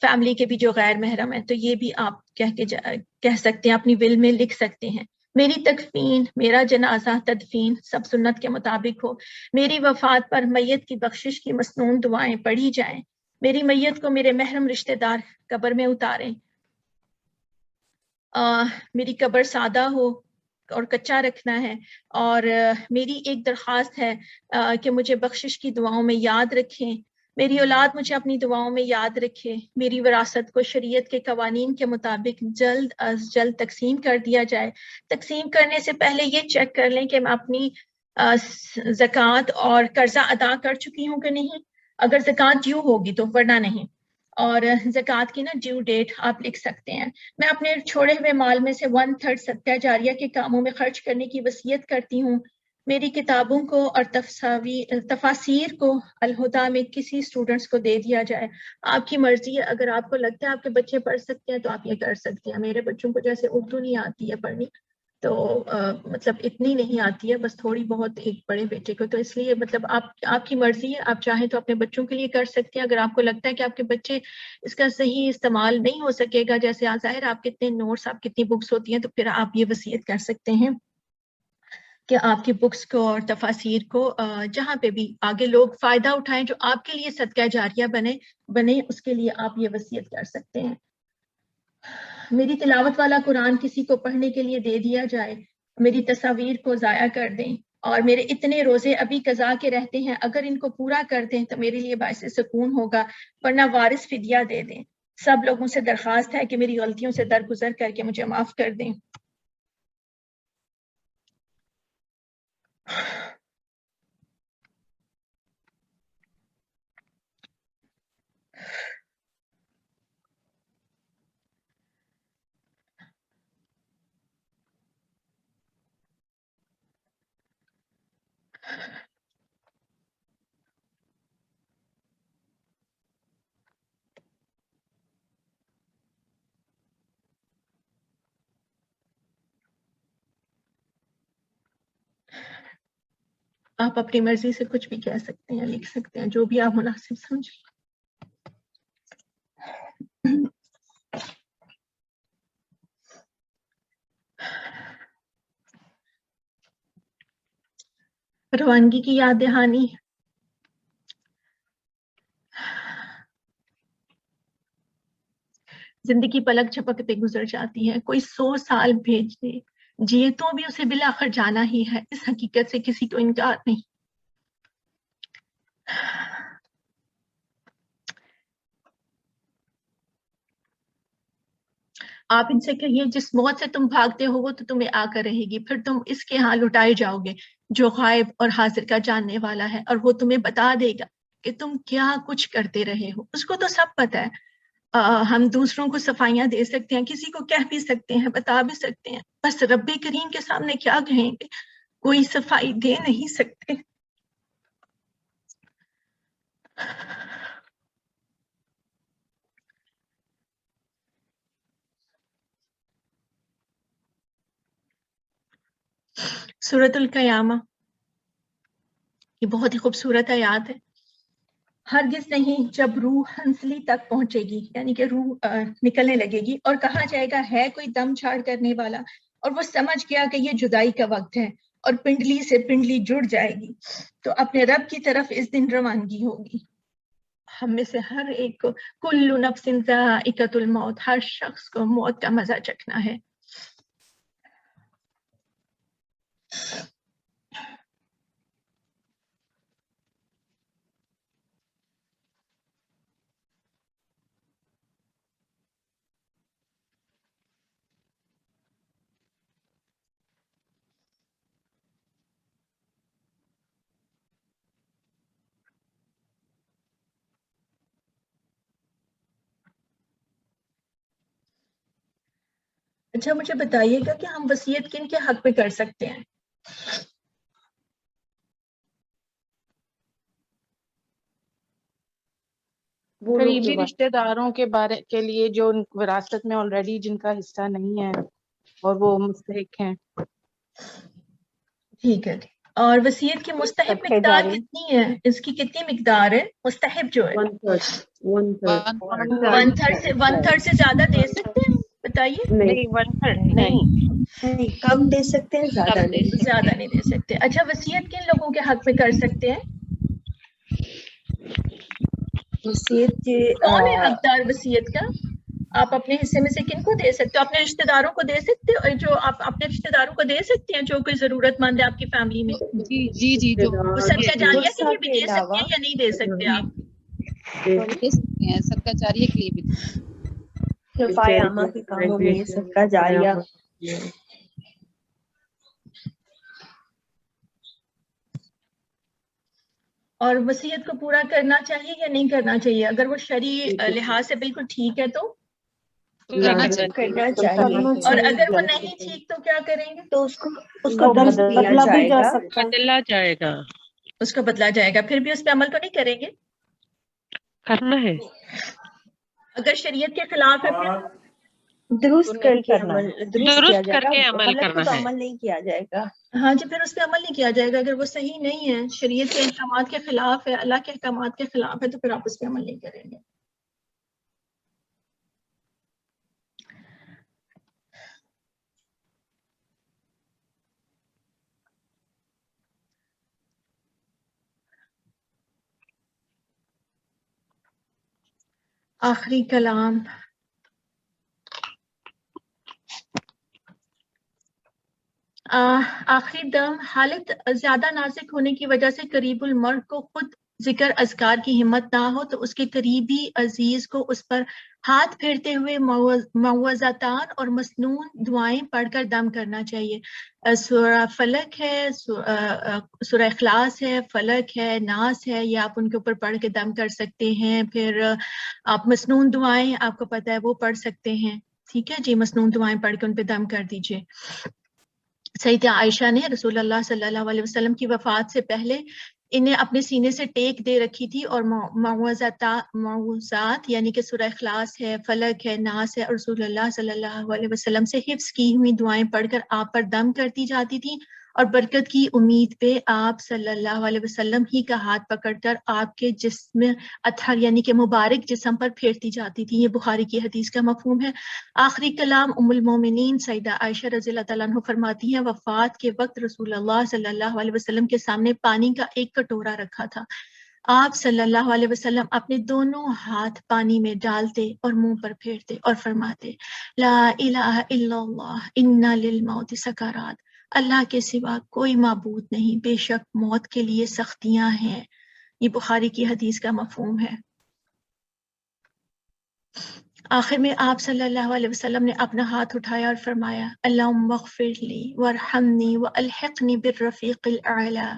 فیملی کے بھی جو غیر محرم ہیں, تو یہ بھی آپ کہہ سکتے ہیں, اپنی ول میں لکھ سکتے ہیں. میری تکفین, میرا جنازہ, تدفین سب سنت کے مطابق ہو. میری وفات پر میت کی بخشش کی مسنون دعائیں پڑھی جائیں. میری میت کو میرے محرم رشتہ دار قبر میں اتاریں. میری قبر سادہ ہو اور کچا رکھنا ہے. اور میری ایک درخواست ہے کہ مجھے بخشش کی دعاؤں میں یاد رکھیں. میری اولاد مجھے اپنی دعاؤں میں یاد رکھے. میری وراثت کو شریعت کے قوانین کے مطابق جلد از جلد تقسیم کر دیا جائے. تقسیم کرنے سے پہلے یہ چیک کر لیں کہ میں اپنی زکوٰۃ اور قرضہ ادا کر چکی ہوں کہ نہیں. اگر زکوٰۃ ڈیو ہوگی تو, ورنہ نہیں. اور زکوٰۃ کی نا ڈیو ڈیٹ آپ لکھ سکتے ہیں. میں اپنے چھوڑے ہوئے مال میں سے 1/3 صدقہ جاریہ کے کاموں میں خرچ کرنے کی وصیت کرتی ہوں. میری کتابوں کو اور تفاسیر کو الہدیٰ میں کسی اسٹوڈنٹس کو دے دیا جائے. آپ کی مرضی ہے, اگر آپ کو لگتا ہے آپ کے بچے پڑھ سکتے ہیں تو آپ یہ کر سکتے ہیں. میرے بچوں کو جیسے اردو نہیں آتی ہے پڑھنی, تو مطلب اتنی نہیں آتی ہے, بس تھوڑی بہت ایک بڑے بیٹے کو, تو اس لیے مطلب آپ کی مرضی ہے. آپ چاہیں تو اپنے بچوں کے لیے کر سکتے ہیں. اگر آپ کو لگتا ہے کہ آپ کے بچے اس کا صحیح استعمال نہیں ہو سکے گا, جیسے ظاہر آپ کتنے نوٹس, آپ کتنی بکس ہوتی ہیں, تو پھر آپ یہ وصیت کر سکتے ہیں کہ آپ کی بکس کو اور تفاسیر کو جہاں پہ بھی آگے لوگ فائدہ اٹھائیں, جو آپ کے لیے صدقہ جاریہ بنے, اس کے لیے آپ یہ وصیت کر سکتے ہیں. میری تلاوت والا قرآن کسی کو پڑھنے کے لیے دے دیا جائے. میری تصاویر کو ضائع کر دیں. اور میرے اتنے روزے ابھی قضا کے رہتے ہیں, اگر ان کو پورا کر دیں تو میرے لیے باعث سکون ہوگا, ورنہ وارث فدیہ دے دیں. سب لوگوں سے درخواست ہے کہ میری غلطیوں سے درگزر کر کے مجھے معاف کر دیں. آپ اپنی مرضی سے کچھ بھی کہہ سکتے ہیں, لکھ سکتے ہیں, جو بھی آپ مناسب سمجھیں. روانگی کی یاد دہانی. زندگی پلک جھپکتے گزر جاتی ہے. کوئی 100 سال بھیج دے جیے تو بھی اسے بالآخر جانا ہی ہے. اس حقیقت سے کسی کو انکار نہیں. آپ ان سے کہیے جس موت سے تم بھاگتے ہو وہ تو تمہیں آ کر رہے گی. پھر تم اس کے ہاں لٹائے جاؤ گے جو غائب اور حاضر کا جاننے والا ہے, اور وہ تمہیں بتا دے گا کہ تم کیا کچھ کرتے رہے ہو. اس کو تو سب پتہ ہے. ہم دوسروں کو صفائیاں دے سکتے ہیں, کسی کو کہہ بھی سکتے ہیں, بتا بھی سکتے ہیں, بس رب کریم کے سامنے کیا کہیں گے؟ کوئی صفائی دے نہیں سکتے. سورۃ القیامہ یہ بہت ہی خوبصورت آیات ہے. ہرگز نہیں جب روح ہنسلی تک پہنچے گی, یعنی کہ روح نکلنے لگے گی, اور کہا جائے گا ہے کوئی دم چھاڑ کرنے والا, اور وہ سمجھ گیا کہ یہ جدائی کا وقت ہے, اور پنڈلی سے پنڈلی جڑ جائے گی, تو اپنے رب کی طرف اس دن روانگی ہوگی. ہم میں سے ہر ایک کو کل نفس ذائقۃ الموت, ہر شخص کو موت کا مزہ چکھنا ہے. اچھا مجھے بتائیے گا کہ ہم وصیت کن کے حق پہ کر سکتے ہیں؟ قریبی رشتہ داروں کے بارے کے لیے جو وراثت میں آلریڈی جن کا حصہ نہیں ہے اور وہ مستحق ہیں. ٹھیک ہے. اور وصیت کی مستحب مقدار کتنی ہے؟ اس کی کتنی مقدار ہے مستحب جو ہے؟ 1/3 سے زیادہ دے سکتے ہیں؟ بتائیے. نہیں 1/3 نہیں, کم دے سکتے ہیں, زیادہ نہیں. زیادہ نہیں دے سکتے. اچھا وصیت کن لوگوں کے حق میں کر سکتے ہیں؟ وصیت کے کون ہے حقدار وصیت کا؟ آپ اپنے حصے میں سے کن کو دے سکتے ہو؟ اپنے رشتہ داروں کو دے سکتے ہو, جو آپ اپنے رشتہ داروں کو دے سکتے ہیں جو کوئی ضرورت مند ہے آپ کی فیملی میں. جی جو وہ صدقہ جاریہ کے لیے بھی دے سکتے ہیں یا نہیں دے سکتے آپ؟ دے سکتے ہیں, صدقہ جاریہ کے لیے بھی. صفائے عامہ کے کاموں میں صدقہ جاریہ. اور وصیت کو پورا کرنا چاہیے یا نہیں کرنا چاہیے؟ اگر وہ شرعی لحاظ سے بالکل ٹھیک ہے تو کرنا چاہیے, اور اگر وہ نہیں ٹھیک تو کیا کریں گے؟ تو اس کو بدلا بھی جا سکتا ہے. بدلا جائے گا, اس کو بدلا جائے گا. پھر بھی اس پہ عمل تو نہیں کریں گے؟ کرنا ہے. اگر شریعت کے خلاف ہے پھر درست کر کے عمل درست کر کے عمل غلط کرنا تو ہے. عمل نہیں کیا جائے گا. ہاں جی, پھر اس پہ عمل نہیں کیا جائے گا. اگر وہ صحیح نہیں ہے, شریعت کے احکامات کے خلاف ہے, اللہ کے احکامات کے خلاف ہے, تو پھر آپ اس پہ عمل نہیں کریں گے. آخری کلام. آخری دم. حالت زیادہ نازک ہونے کی وجہ سے قریب المرگ کو خود ذکر اذکار کی ہمت نہ ہو تو اس کے قریبی عزیز کو اس پر ہاتھ پھیرتے ہوئے معوذتان اور مسنون دعائیں پڑھ کر دم کرنا چاہیے. سورہ فلک ہے, سورہ اخلاص ہے, فلک ہے, ناس ہے, یہ آپ ان کے اوپر پڑھ کے دم کر سکتے ہیں. پھر آپ مسنون دعائیں آپ کو پتہ ہے وہ پڑھ سکتے ہیں. ٹھیک ہے جی, مسنون دعائیں پڑھ کے ان پہ دم کر دیجیے. سیدہ عائشہ نے رسول اللہ صلی اللہ علیہ وسلم کی وفات سے پہلے انہیں اپنے سینے سے ٹیک دے رکھی تھی, اور معوذات یعنی کہ سورہ اخلاص ہے, فلک ہے, ناس ہے, اور رسول اللہ صلی اللہ علیہ وسلم سے حفظ کی ہوئی دعائیں پڑھ کر آپ پر دم کرتی جاتی تھی, اور برکت کی امید پہ آپ صلی اللہ علیہ وسلم ہی کا ہاتھ پکڑ کر آپ کے جسم اطہر یعنی کہ مبارک جسم پر پھیرتی جاتی تھی. یہ بخاری کی حدیث کا مفہوم ہے. آخری کلام ام المومنین سیدہ عائشہ رضی اللہ تعالیٰ عنہ فرماتی ہیں وفات کے وقت رسول اللہ صلی اللہ علیہ وسلم کے سامنے پانی کا ایک کٹورا رکھا تھا. آپ صلی اللہ علیہ وسلم اپنے دونوں ہاتھ پانی میں ڈالتے اور منہ پر پھیرتے اور فرماتے لا الہ الا اللہ ان للموت سکرات، اللہ کے سوا کوئی معبود نہیں، بے شک موت کے لیے سختیاں ہیں. یہ بخاری کی حدیث کا مفہوم ہے. آخر میں آپ صلی اللہ علیہ وسلم نے اپنا ہاتھ اٹھایا اور فرمایا اللہم اغفر لی وارحمنی والحقنی بالرفیق الاعلی،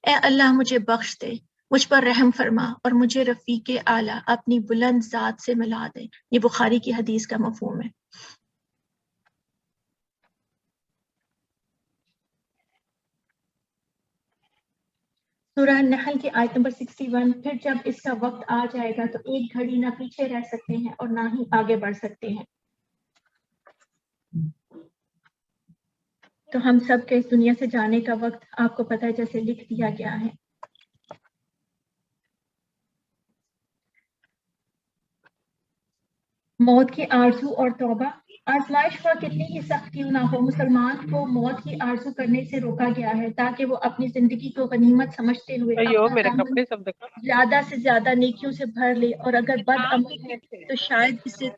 اے اللہ مجھے بخش دے، مجھ پر رحم فرما اور مجھے رفیق اعلیٰ اپنی بلند ذات سے ملا دے. یہ بخاری کی حدیث کا مفہوم ہے. سورہ نحل کی آیت نمبر 61. پھر جب اس کا وقت آ جائے گا تو ایک گھڑی نہ پیچھے رہ سکتے ہیں اور نہ ہی آگے بڑھ سکتے ہیں. تو ہم سب کے اس دنیا سے جانے کا وقت آپ کو پتہ ہے جیسے لکھ دیا گیا ہے. موت کی آرزو اور توبہ. آزمائش پر کتنی ہی سخت کیوں نہ ہو، مسلمان کو موت کی آرزو کرنے سے روکا گیا ہے تاکہ وہ اپنی زندگی کو غنیمت سمجھتے ہوئے اپنا میرے دامن کپڑے سب دکھا. زیادہ سے زیادہ نیکیوں سے بھر لے، اور اگر بد عمل ہے تو شاید اسے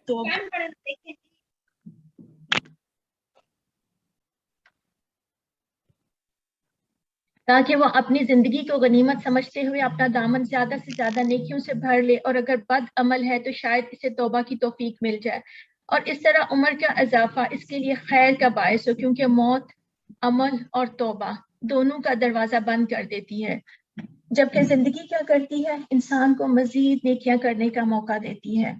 تاکہ وہ اپنی زندگی کو غنیمت سمجھتے ہوئے اپنا دامن زیادہ سے زیادہ نیکیوں سے بھر لے، اور اگر بد عمل ہے تو شاید اسے توبہ کی توفیق مل جائے. اور اس طرح عمر کا اضافہ اس کے لیے خیر کا باعث ہو، کیونکہ موت عمل اور توبہ دونوں کا دروازہ بند کر دیتی ہے، جبکہ زندگی کیا کرتی ہے، انسان کو مزید نیکیاں کرنے کا موقع دیتی ہے.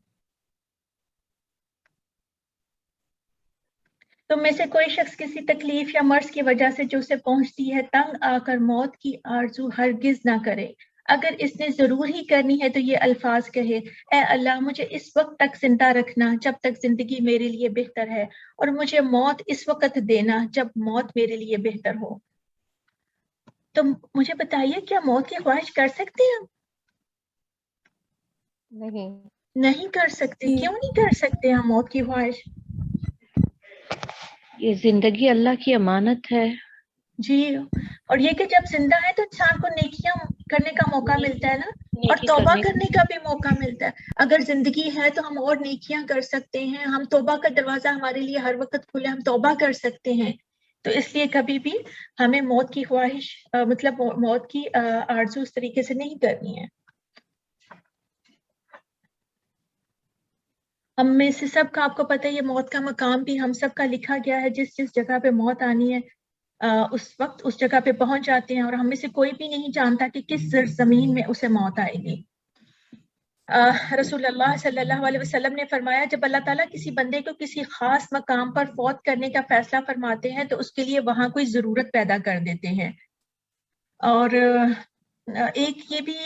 تم میں سے کوئی شخص کسی تکلیف یا مرض کی وجہ سے جو اسے پہنچتی ہے تنگ آ کر موت کی آرزو ہرگز نہ کرے. اگر اس نے ضرور ہی کرنی ہے تو یہ الفاظ کہے اے اللہ مجھے اس وقت تک زندہ رکھنا جب تک زندگی میرے لیے بہتر ہے، اور مجھے موت اس وقت دینا جب موت میرے لیے بہتر ہو. تو مجھے بتائیے کیا موت کی خواہش کر سکتے ہیں ہم؟ نہیں کر سکتے. کیوں نہیں کر سکتے ہم موت کی خواہش؟ یہ زندگی اللہ کی امانت ہے جی، اور یہ کہ جب زندہ ہے تو انسان کو نیکیاں کرنے کا موقع ملتا ہے نا، اور توبہ کرنے کا بھی موقع ملتا ہے. اگر زندگی ہے تو ہم اور نیکیاں کر سکتے ہیں، ہم توبہ کا دروازہ ہمارے لیے ہر وقت کھلے، ہم توبہ کر سکتے ہیں. تو اس لیے کبھی بھی ہمیں موت کی خواہش مطلب موت کی آرزو اس طریقے سے نہیں کرنی ہے. ہم میں سے سب کا آپ کو پتہ ہے یہ موت کا مقام بھی ہم سب کا لکھا گیا ہے. جس جس جگہ پہ موت آنی ہے اس وقت اس جگہ پہ پہنچ جاتے ہیں، اور ہم میں سے کوئی بھی نہیں جانتا کہ کس زمین میں اسے موت آئے گی. رسول اللہ صلی اللہ علیہ وسلم نے فرمایا جب اللہ تعالیٰ کسی بندے کو کسی خاص مقام پر فوت کرنے کا فیصلہ فرماتے ہیں تو اس کے لیے وہاں کوئی ضرورت پیدا کر دیتے ہیں. اور ایک یہ بھی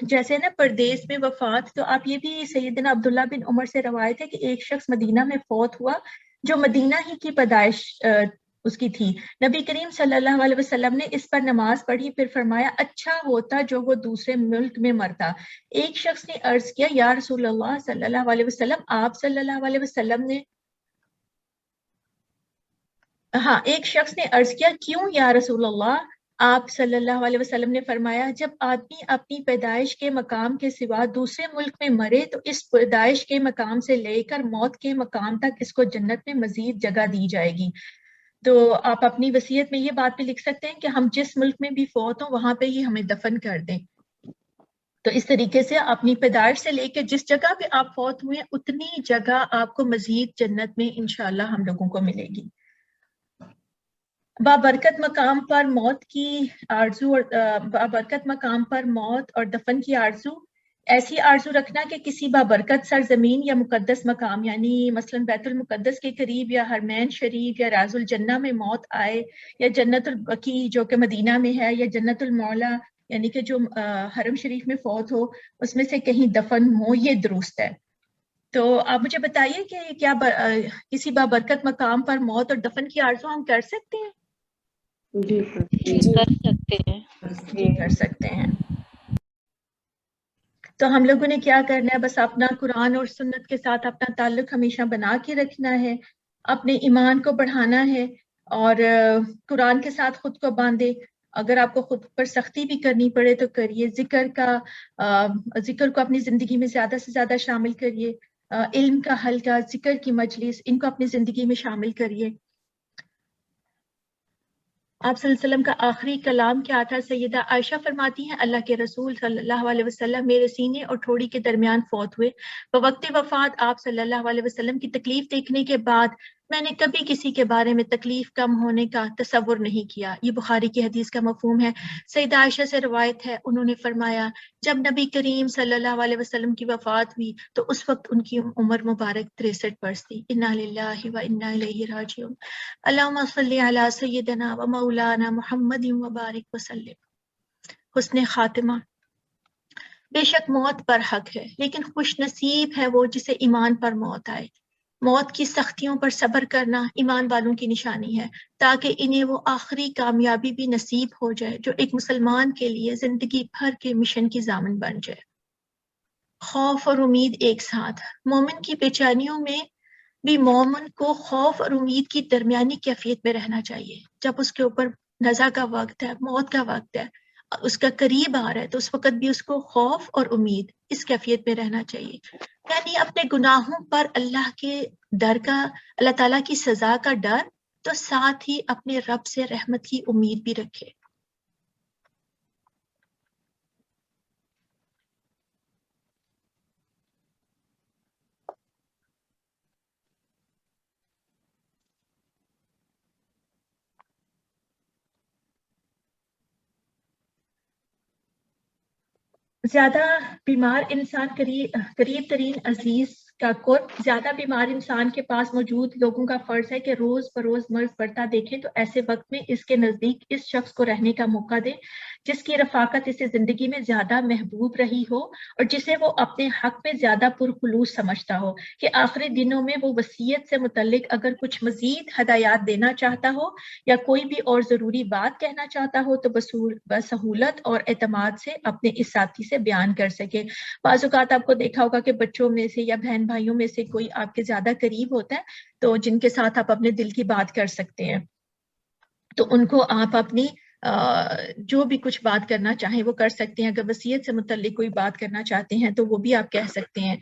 جیسے نا پردیس میں وفات، تو آپ یہ بھی سیدنا عبداللہ بن عمر سے روایت ہے کہ ایک شخص مدینہ میں فوت ہوا جو مدینہ ہی کی پیدائش اس کی تھی. نبی کریم صلی اللہ علیہ وسلم نے اس پر نماز پڑھی، پھر فرمایا اچھا ہوتا جو وہ دوسرے ملک میں مرتا. ایک شخص نے عرض کیا یا رسول اللہ صلی اللہ علیہ وسلم، آپ صلی اللہ علیہ وسلم نے ایک شخص نے عرض کیا کیوں یا رسول اللہ؟ آپ صلی اللہ علیہ وسلم نے فرمایا جب آدمی اپنی پیدائش کے مقام کے سوا دوسرے ملک میں مرے تو اس پیدائش کے مقام سے لے کر موت کے مقام تک اس کو جنت میں مزید جگہ دی جائے گی. تو آپ اپنی وصیت میں یہ بات بھی لکھ سکتے ہیں کہ ہم جس ملک میں بھی فوت ہوں وہاں پہ ہی ہمیں دفن کر دیں. تو اس طریقے سے اپنی پیدائش سے لے کے جس جگہ پہ آپ فوت ہوئے اتنی جگہ آپ کو مزید جنت میں انشاءاللہ ہم لوگوں کو ملے گی. بابرکت مقام پر موت کی آرزو، اور بابرکت مقام پر موت اور دفن کی آرزو، ایسی آرزو رکھنا کہ کسی بابرکت سرزمین یا مقدس مقام یعنی مثلا بیت المقدس کے قریب یا حرمین شریف یا راز الجنہ میں موت آئے، یا جنت البقیع جو کہ مدینہ میں ہے، یا جنت المعلا یعنی کہ جو حرم شریف میں فوت ہو اس میں سے کہیں دفن ہو، یہ درست ہے. تو آپ مجھے بتائیے کہ کیا کسی بابرکت مقام پر موت اور دفن کی آرزو ہم کر سکتے ہیں؟ جی کر سکتے ہیں. جی کر سکتے ہیں. تو ہم لوگوں نے کیا کرنا ہے، بس اپنا قرآن اور سنت کے ساتھ اپنا تعلق ہمیشہ بنا کے رکھنا ہے، اپنے ایمان کو بڑھانا ہے، اور قرآن کے ساتھ خود کو باندھے. اگر آپ کو خود پر سختی بھی کرنی پڑے تو کریے. ذکر کو اپنی زندگی میں زیادہ سے زیادہ شامل کریے. علم کا حلقہ، ذکر کی مجلس، ان کو اپنی زندگی میں شامل کریے. آپ صلی اللہ علیہ وسلم کا آخری کلام کیا تھا؟ سیدہ عائشہ فرماتی ہیں اللہ کے رسول صلی اللہ علیہ وسلم میرے سینے اور ٹھوڑی کے درمیان فوت ہوئے. بوقت وفات آپ صلی اللہ علیہ وسلم کی تکلیف دیکھنے کے بعد میں نے کبھی کسی کے بارے میں تکلیف کم ہونے کا تصور نہیں کیا. یہ بخاری کی حدیث کا مفہوم ہے. سیدہ عائشہ سے روایت ہے، انہوں نے فرمایا جب نبی کریم صلی اللہ علیہ وسلم کی وفات ہوئی تو اس وقت ان کی عمر مبارک 63 برس تھی. انا للہ و انا الیہ راجعون. اللہم صلی علی سیدنا و مولانا محمد وبارک وسلم. حسن خاتمہ. بے شک موت پر حق ہے، لیکن خوش نصیب ہے وہ جسے ایمان پر موت آئے. موت کی سختیوں پر صبر کرنا ایمان والوں کی نشانی ہے، تاکہ انہیں وہ آخری کامیابی بھی نصیب ہو جائے جو ایک مسلمان کے لیے زندگی بھر کے مشن کی ضامن بن جائے. خوف اور امید ایک ساتھ. مومن کی بے چینیوں میں بھی مومن کو خوف اور امید کی درمیانی کیفیت میں رہنا چاہیے. جب اس کے اوپر نزا کا وقت ہے، موت کا وقت ہے، اس کا قریب آ رہا ہے، تو اس وقت بھی اس کو خوف اور امید اس کیفیت میں رہنا چاہیے. یعنی اپنے گناہوں پر اللہ کے ڈر کا، اللہ تعالیٰ کی سزا کا ڈر، تو ساتھ ہی اپنے رب سے رحمت کی امید بھی رکھے. زیادہ بیمار انسان قریب ترین عزیز کا قرب. زیادہ بیمار انسان کے پاس موجود لوگوں کا فرض ہے کہ روز بروز مرض بڑھتا دیکھیں تو ایسے وقت میں اس کے نزدیک اس شخص کو رہنے کا موقع دے جس کی رفاقت اسے زندگی میں زیادہ محبوب رہی ہو اور جسے وہ اپنے حق میں زیادہ پرخلوص سمجھتا ہو، کہ آخری دنوں میں وہ وصیت سے متعلق اگر کچھ مزید ہدایات دینا چاہتا ہو یا کوئی بھی اور ضروری بات کہنا چاہتا ہو تو بسہولت اور اعتماد سے اپنے اس ساتھی سے بیان کر سکے. بعض اوقات آپ کو دیکھا ہوگا کہ بچوں میں سے یا بہن بھائیوں میں سے کوئی آپ کے زیادہ قریب ہوتا ہے تو جن کے ساتھ آپ اپنے دل کی بات کر سکتے ہیں، تو ان کو آپ اپنی جو بھی کچھ بات کرنا چاہیں وہ کر سکتے ہیں. اگر وصیت سے متعلق کوئی بات کرنا چاہتے ہیں تو وہ بھی آپ کہہ سکتے ہیں.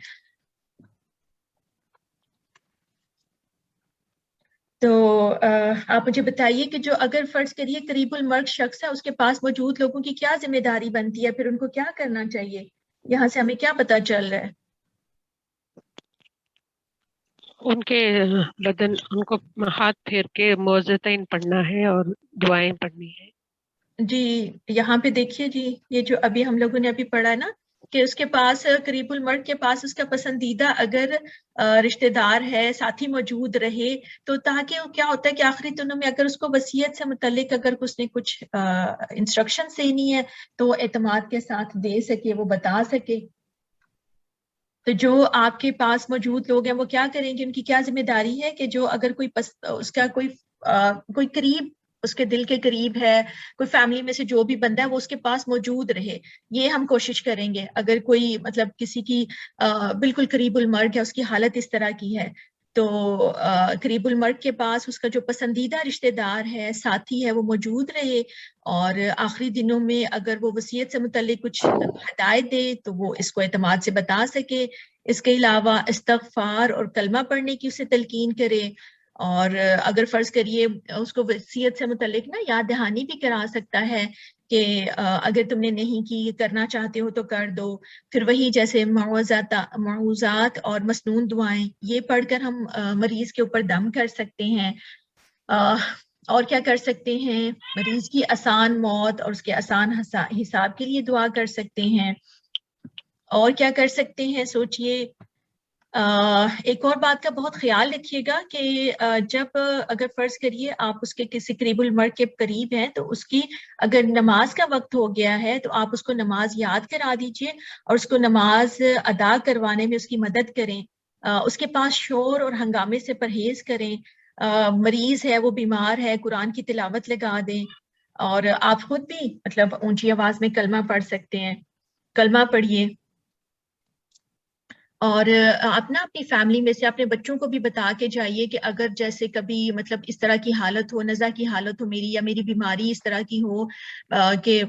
تو آپ مجھے بتائیے کہ جو اگر فرض کریے قریب المرگ شخص ہے، اس کے پاس موجود لوگوں کی کیا ذمہ داری بنتی ہے، پھر ان کو کیا کرنا چاہیے؟ یہاں سے ہمیں کیا پتہ چل رہا ہے؟ ان کے بدن، ان کو ہاتھ پھیر کے معوذتین پڑھنا ہے اور دعائیں پڑھنی ہے. جی یہاں پہ دیکھیے جی، یہ جو ابھی ہم لوگوں نے ابھی پڑھا نا کہ اس کے پاس قریب المرگ کے پاس اس کا پسندیدہ اگر رشتہ دار ہے، ساتھی موجود رہے، تو تاکہ وہ کیا ہوتا ہے کہ آخری دنوں میں اگر اس کو وصیت سے متعلق اگر اس نے کچھ انسٹرکشن دینی ہے تو وہ اعتماد کے ساتھ دے سکے، وہ بتا سکے. تو جو آپ کے پاس موجود لوگ ہیں وہ کیا کریں گے، ان کی کیا ذمہ داری ہے کہ جو اگر کوئی اس کا کوئی قریب، اس کے دل کے قریب ہے، کوئی فیملی میں سے جو بھی بندہ ہے وہ اس کے پاس موجود رہے. یہ ہم کوشش کریں گے. اگر کوئی مطلب کسی کی بالکل قریب المرگ ہے، اس کی حالت اس طرح کی ہے، تو قریب المرگ کے پاس اس کا جو پسندیدہ رشتہ دار ہے، ساتھی ہے، وہ موجود رہے، اور آخری دنوں میں اگر وہ وصیت سے متعلق کچھ ہدایت دے تو وہ اس کو اعتماد سے بتا سکے. اس کے علاوہ استغفار اور کلمہ پڑھنے کی اسے تلقین کرے، اور اگر فرض کریے اس کو وصیت سے متعلق نا یاد دہانی بھی کرا سکتا ہے کہ اگر تم نے نہیں کی، کرنا چاہتے ہو تو کر دو. پھر وہی جیسے معوذات اور مسنون دعائیں یہ پڑھ کر ہم مریض کے اوپر دم کر سکتے ہیں. اور کیا کر سکتے ہیں؟ مریض کی آسان موت اور اس کے آسان حساب کے لیے دعا کر سکتے ہیں. اور کیا کر سکتے ہیں؟ سوچئے. ایک اور بات کا بہت خیال رکھیے گا کہ جب اگر فرض کریے آپ اس کے کسی قریب المرگ کے قریب ہیں تو اس کی اگر نماز کا وقت ہو گیا ہے تو آپ اس کو نماز یاد کرا دیجئے اور اس کو نماز ادا کروانے میں اس کی مدد کریں. اس کے پاس شور اور ہنگامے سے پرہیز کریں. مریض ہے، وہ بیمار ہے، قرآن کی تلاوت لگا دیں. اور آپ خود بھی مطلب اونچی آواز میں کلمہ پڑھ سکتے ہیں، کلمہ پڑھیے. اور آپ نا اپنی فیملی میں سے اپنے بچوں کو بھی بتا کے جائیے کہ اگر جیسے کبھی مطلب اس طرح کی حالت ہو، نزا کی حالت ہو میری، یا میری بیماری اس طرح کی ہو کہ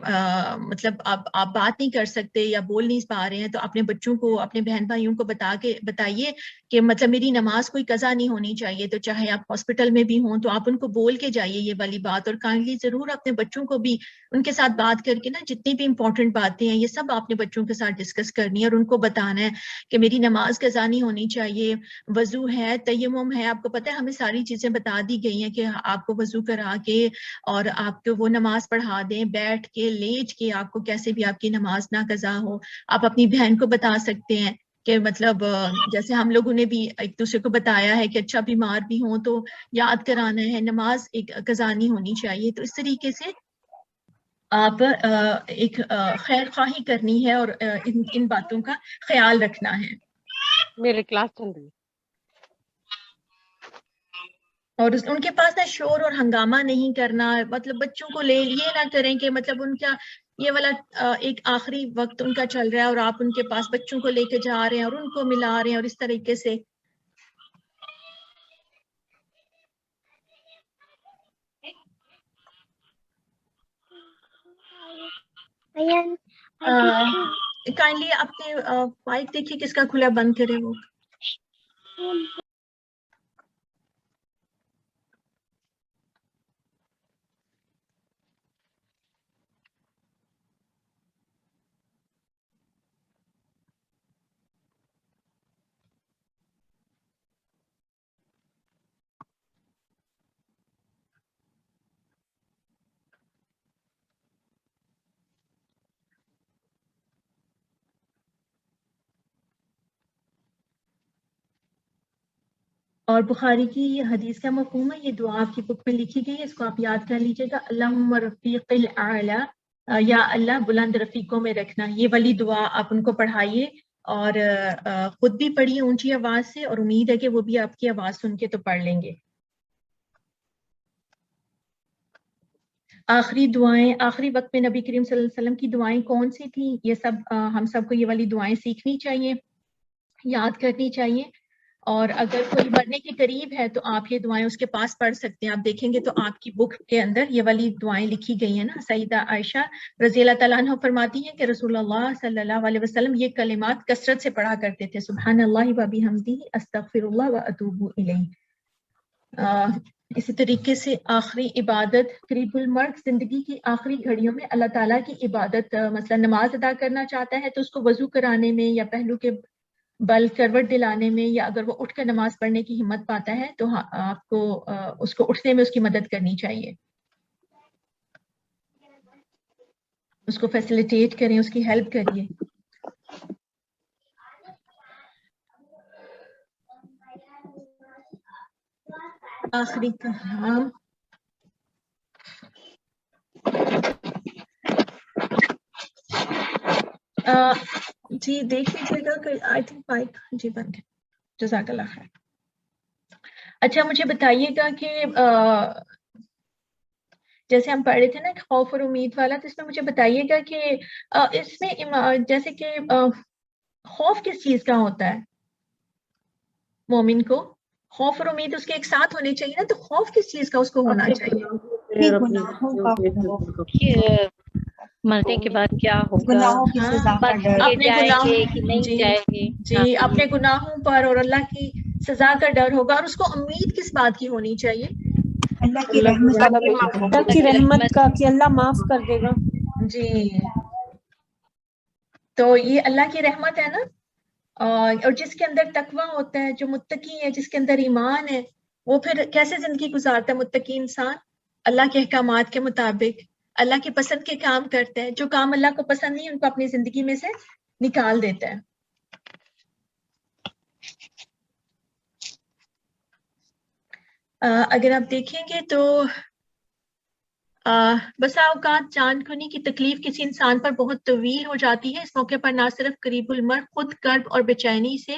مطلب آپ بات نہیں کر سکتے یا بول نہیں پا رہے ہیں، تو اپنے بچوں کو، اپنے بہن بھائیوں کو بتائیے کہ مطلب میری نماز کوئی قضا نہیں ہونی چاہیے. تو چاہے آپ ہاسپٹل میں بھی ہوں تو آپ ان کو بول کے جائیے یہ والی بات. اور کائنڈلی ضرور اپنے بچوں کو بھی ان کے ساتھ بات کر کے نا جتنی بھی امپورٹنٹ باتیں ہیں یہ سب آپ نے بچوں کے ساتھ ڈسکس کرنی ہے، اور ان کو بتانا ہے کہ میری نماز قضا نہیں ہونی چاہیے، وضو ہے، تیمم ہے. آپ کو پتہ ہے ہمیں ساری چیزیں بتا دی گئی ہیں کہ آپ کو وضو کرا کے اور آپ کو وہ نماز پڑھا دیں، بیٹھ کے لیٹ کے، آپ کو کیسے بھی آپ کی نماز نہ قضا ہو. آپ اپنی بہن کو بتا سکتے ہیں کہ مطلب جیسے ہم لوگوں نے بھی ایک دوسرے کو بتایا ہے کہ اچھا بیمار بھی ہوں تو یاد کرانا ہے، نماز ایک قضا نہیں ہونی چاہیے. تو اس طریقے سے آپ ایک خیر خواہی کرنی ہے اور ان باتوں کا خیال رکھنا ہے. میرے کلاس چل رہی ہے. اور ان کے پاس نا شور اور ہنگامہ نہیں کرنا. مطلب بچوں کو یہ نہ کریں کہ مطلب ان کا یہ والا ایک آخری وقت ان کا چل رہا ہے اور آپ ان کے پاس بچوں کو لے کے جا رہے ہیں اور ان کو ملا رہے ہیں اور اس طریقے سے. کائنڈلی اپنے مائک دیکھیے کس کا کھلا، بند کرے وہ. اور بخاری کی یہ حدیث کا مفہوم ہے، یہ دعا آپ کی بک میں لکھی گئی ہے، اس کو آپ یاد کر لیجیے گا. اللہم رفیق الاعلی، یا اللہ بلند رفیقوں میں رکھنا. یہ والی دعا آپ ان کو پڑھائیے اور خود بھی پڑھیے اونچی آواز سے، اور امید ہے کہ وہ بھی آپ کی آواز سن کے تو پڑھ لیں گے. آخری دعائیں، آخری وقت میں نبی کریم صلی اللہ علیہ وسلم کی دعائیں کون سی تھیں، یہ سب ہم سب کو یہ والی دعائیں سیکھنی چاہیے، یاد کرنی چاہیے. اور اگر کوئی مرنے کے قریب ہے تو آپ یہ دعائیں اس کے پاس پڑھ سکتے ہیں. آپ دیکھیں گے تو آپ کی بک کے اندر یہ والی دعائیں لکھی گئی ہیں نا. سیدہ عائشہ رضی اللہ تعالیٰ عنہ فرماتی ہیں کہ رسول اللہ صلی اللہ علیہ وسلم یہ کلمات کثرت سے پڑھا کرتے تھے، سبحان اللہ و بحمدہ، استغفر اللہ و اتوب الیہ. اسی طریقے سے آخری عبادت، قریب المرگ، زندگی کی آخری گھڑیوں میں اللہ تعالیٰ کی عبادت، مثلا نماز ادا کرنا چاہتا ہے تو اس کو وضو کرانے میں یا پہلو کے بل کروٹ دلانے میں، یا اگر وہ اٹھ کر نماز پڑھنے کی ہمت پاتا ہے تو آپ کو اس کو اٹھنے میں اس کی مدد کرنی چاہیے، اس کو فیسیلیٹیٹ کریں، اس کی ہیلپ کریے. آخری کلام جی دیکھ لیجیے گا کہ آئی تھنک مائک جی بند ہے. جزاک اللہ خیر. اچھا مجھے بتائیے گا کہ جیسے ہم پڑھ رہے تھے نا خوف اور امید والا، تو اس میں مجھے بتائیے گا کہ اس میں جیسے کہ خوف کس چیز کا ہوتا ہے؟ مومن کو خوف اور امید اس کے ایک ساتھ ہونے چاہیے نا، تو خوف کس چیز کا اس کو ہونا چاہیے؟ گناہوں کا خوف، مرنے کے بعد کیا ہوگا، گناہوں کی سزا کا ڈر، اپنے جائیں گے کہ نہیں جی جائیں گے. جی اپنے گناہوں پر اور اللہ کی سزا کا ڈر ہوگا. اور اس کو امید کس بات کی ہونی چاہیے؟ اللہ کی رحمت کا کہ اللہ معاف کر دے گا. جی تو یہ اللہ کی رحمت ہے نا. اور جس کے اندر تقویٰ ہوتا ہے، جو متقی ہے، جس کے اندر ایمان ہے، وہ پھر کیسے زندگی گزارتا ہے متقی انسان؟ اللہ کے احکامات کے مطابق اللہ کی پسند کے کام کرتے ہیں. جو کام اللہ کو پسند نہیں ان کو اپنی زندگی میں سے نکال دیتا ہے. اگر آپ دیکھیں گے تو بسا اوقات جان کنی کی تکلیف کسی انسان پر بہت طویل ہو جاتی ہے. اس موقع پر نہ صرف قریب المرگ خود کرب اور بے چینی سے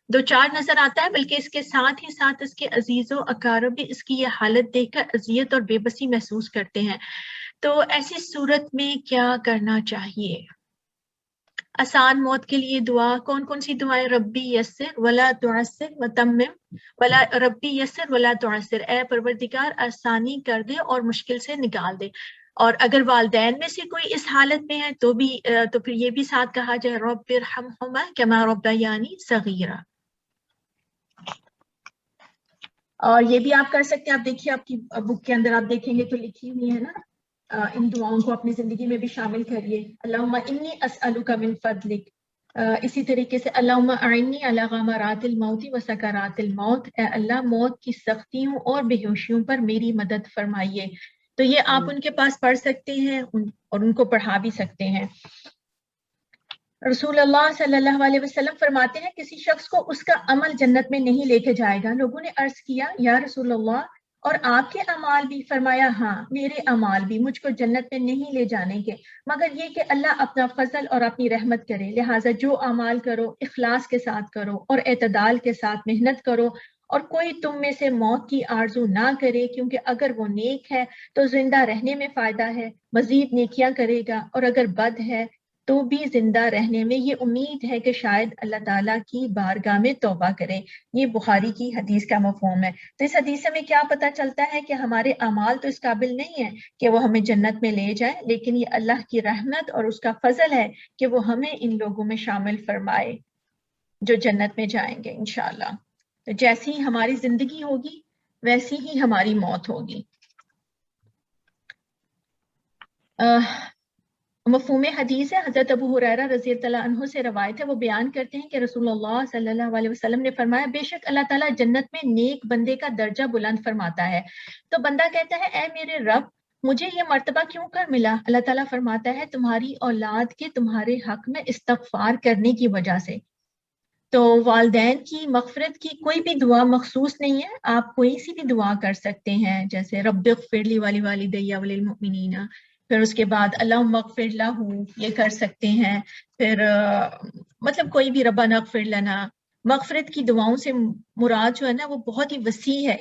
دو چار نظر آتا ہے، بلکہ اس کے ساتھ ہی ساتھ اس کے عزیز و اقارب بھی اس کی یہ حالت دیکھ کر اذیت اور بے بسی محسوس کرتے ہیں. تو ایسی صورت میں کیا کرنا چاہیے؟ آسان موت کے لیے دعا کون کون سی دعائیں؟ ربی یسر ولا تعسر وتمم، ولا ربی یسر ولا تعسر، اے پروردگار آسانی کر دے اور مشکل سے نکال دے. اور اگر والدین میں سے کوئی اس حالت میں ہے تو بھی تو پھر یہ بھی ساتھ کہا جائے رب ارحمہما کما ربیانی صغیرا. اور یہ بھی آپ کر سکتے ہیں، آپ دیکھیے آپ کی بک کے اندر آپ دیکھیں گے تو لکھی ہوئی ہے نا، ان دعاؤں کو اپنی زندگی میں بھی شامل کریے. اللہم انی اسألک من فضلک، اسی طریقے سے اللہم اعنی علی غمرات الموت و سکرات الموت، اے اللہ موت کی سختیوں اور بے ہوشیوں پر میری مدد فرمائیے. تو یہ آپ ان کے پاس پڑھ سکتے ہیں اور ان کو پڑھا بھی سکتے ہیں. رسول اللہ صلی اللہ علیہ وسلم فرماتے ہیں کسی شخص کو اس کا عمل جنت میں نہیں لے کے جائے گا. لوگوں نے عرض کیا یا رسول اللہ اور آپ کے اعمال بھی؟ فرمایا ہاں میرے اعمال بھی مجھ کو جنت میں نہیں لے جانے کے، مگر یہ کہ اللہ اپنا فضل اور اپنی رحمت کرے. لہٰذا جو اعمال کرو اخلاص کے ساتھ کرو اور اعتدال کے ساتھ محنت کرو، اور کوئی تم میں سے موت کی آرزو نہ کرے، کیونکہ اگر وہ نیک ہے تو زندہ رہنے میں فائدہ ہے، مزید نیکیاں کرے گا، اور اگر بد ہے تو بھی زندہ رہنے میں یہ امید ہے کہ شاید اللہ تعالیٰ کی بارگاہ میں توبہ کرے. یہ بخاری کی حدیث کا مفہوم ہے. تو اس حدیث سے ہمیں کیا پتہ چلتا ہے کہ ہمارے اعمال تو اس قابل نہیں ہیں کہ وہ ہمیں جنت میں لے جائیں، لیکن یہ اللہ کی رحمت اور اس کا فضل ہے کہ وہ ہمیں ان لوگوں میں شامل فرمائے جو جنت میں جائیں گے انشاءاللہ. تو جیسی ہی ہماری زندگی ہوگی ویسی ہی ہماری موت ہوگی. مفہوم حدیث ہے، حضرت ابو ہریرہ رضی اللہ عنہ سے روایت ہے، وہ بیان کرتے ہیں کہ رسول اللہ صلی اللہ علیہ وسلم نے فرمایا بے شک اللہ تعالیٰ جنت میں نیک بندے کا درجہ بلند فرماتا ہے. تو بندہ کہتا ہے اے میرے رب مجھے یہ مرتبہ کیوں کر ملا؟ اللہ تعالیٰ فرماتا ہے تمہاری اولاد کے تمہارے حق میں استغفار کرنے کی وجہ سے. تو والدین کی مغفرت کی کوئی بھی دعا مخصوص نہیں ہے، آپ کوئی سی بھی دعا کر سکتے ہیں، جیسے رب اغفر لی ولوالدی وللمؤمنین، پھر اس کے بعد اللہم اغفر لہ، یہ کر سکتے ہیں. پھر مطلب کوئی بھی ربنا اغفر لنا. مغفرت کی دعاؤں سے مراد جو ہے نا وہ بہت ہی وسیع ہے،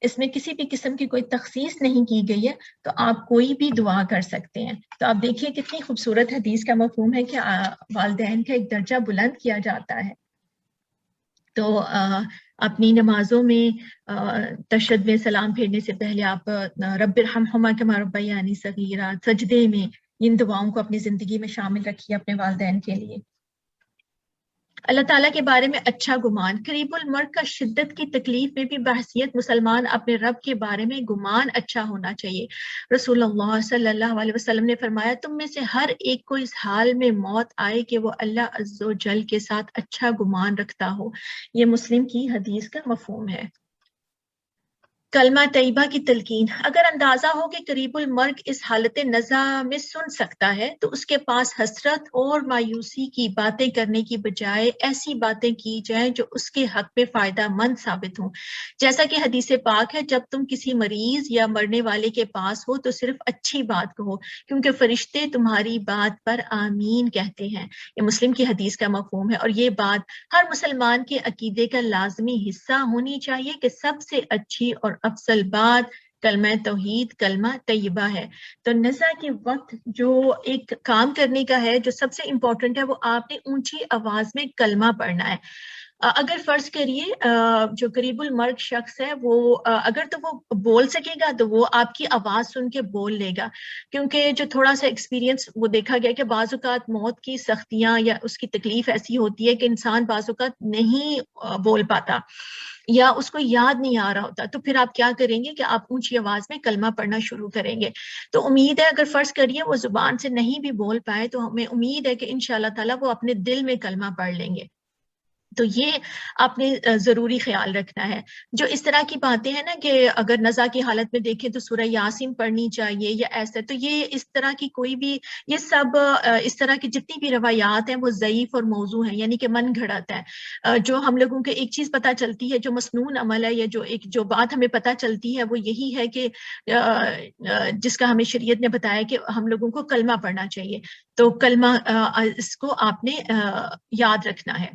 اس میں کسی بھی قسم کی کوئی تخصیص نہیں کی گئی ہے، تو آپ کوئی بھی دعا کر سکتے ہیں. تو آپ دیکھیے کتنی خوبصورت حدیث کا مفہوم ہے کہ والدین کا ایک درجہ بلند کیا جاتا ہے. تو اپنی نمازوں میں تشہد میں سلام پھیرنے سے پہلے آپ رب ارحمہما کما ربیانی صغیرا، سجدے میں ان دعاؤں کو اپنی زندگی میں شامل رکھیے اپنے والدین کے لیے. اللہ تعالیٰ کے بارے میں اچھا گمان، قریب المرگ کا شدت کی تکلیف میں بھی بحیثیت مسلمان اپنے رب کے بارے میں گمان اچھا ہونا چاہیے. رسول اللہ صلی اللہ علیہ وسلم نے فرمایا تم میں سے ہر ایک کو اس حال میں موت آئے کہ وہ اللہ عز و جل کے ساتھ اچھا گمان رکھتا ہو. یہ مسلم کی حدیث کا مفہوم ہے. کلمہ طیبہ کی تلقین، اگر اندازہ ہو کہ قریب المرگ اس حالت نزع میں سن سکتا ہے تو اس کے پاس حسرت اور مایوسی کی باتیں کرنے کی بجائے ایسی باتیں کی جائیں جو اس کے حق میں فائدہ مند ثابت ہوں. جیسا کہ حدیث پاک ہے جب تم کسی مریض یا مرنے والے کے پاس ہو تو صرف اچھی بات کہو کیونکہ فرشتے تمہاری بات پر آمین کہتے ہیں. یہ مسلم کی حدیث کا مفہوم ہے، اور یہ بات ہر مسلمان کے عقیدے کا لازمی حصہ ہونی چاہیے کہ سب سے اچھی اور افضل بات کلمہ توحید کلمہ طیبہ ہے. تو نزع کے وقت جو ایک کام کرنے کا ہے جو سب سے امپورٹنٹ ہے وہ آپ نے اونچی آواز میں کلمہ پڑھنا ہے. اگر فرض کریے جو قریب المرگ شخص ہے وہ اگر تو وہ بول سکے گا تو وہ آپ کی آواز سن کے بول لے گا، کیونکہ جو تھوڑا سا ایکسپیرینس وہ دیکھا گیا کہ بعض اوقات موت کی سختیاں یا اس کی تکلیف ایسی ہوتی ہے کہ انسان بعض اوقات نہیں بول پاتا یا اس کو یاد نہیں آ رہا ہوتا، تو پھر آپ کیا کریں گے کہ آپ اونچی آواز میں کلمہ پڑھنا شروع کریں گے. تو امید ہے اگر فرض کریے وہ زبان سے نہیں بھی بول پائے تو ہمیں امید ہے کہ انشاءاللہ تعالیٰ وہ اپنے دل میں کلمہ پڑھ لیں گے. تو یہ آپ نے ضروری خیال رکھنا ہے. جو اس طرح کی باتیں ہیں نا کہ اگر نزع کی حالت میں دیکھیں تو سورہ یاسین پڑھنی چاہیے یا ایسا، تو یہ اس طرح کی کوئی بھی یہ سب اس طرح کی جتنی بھی روایات ہیں وہ ضعیف اور موضوع ہیں، یعنی کہ من گھڑت ہے. جو ہم لوگوں کو ایک چیز پتہ چلتی ہے جو مسنون عمل ہے یا جو بات ہمیں پتہ چلتی ہے وہ یہی ہے کہ جس کا ہمیں شریعت نے بتایا کہ ہم لوگوں کو کلمہ پڑھنا چاہیے. تو کلمہ اس کو آپ نے یاد رکھنا ہے.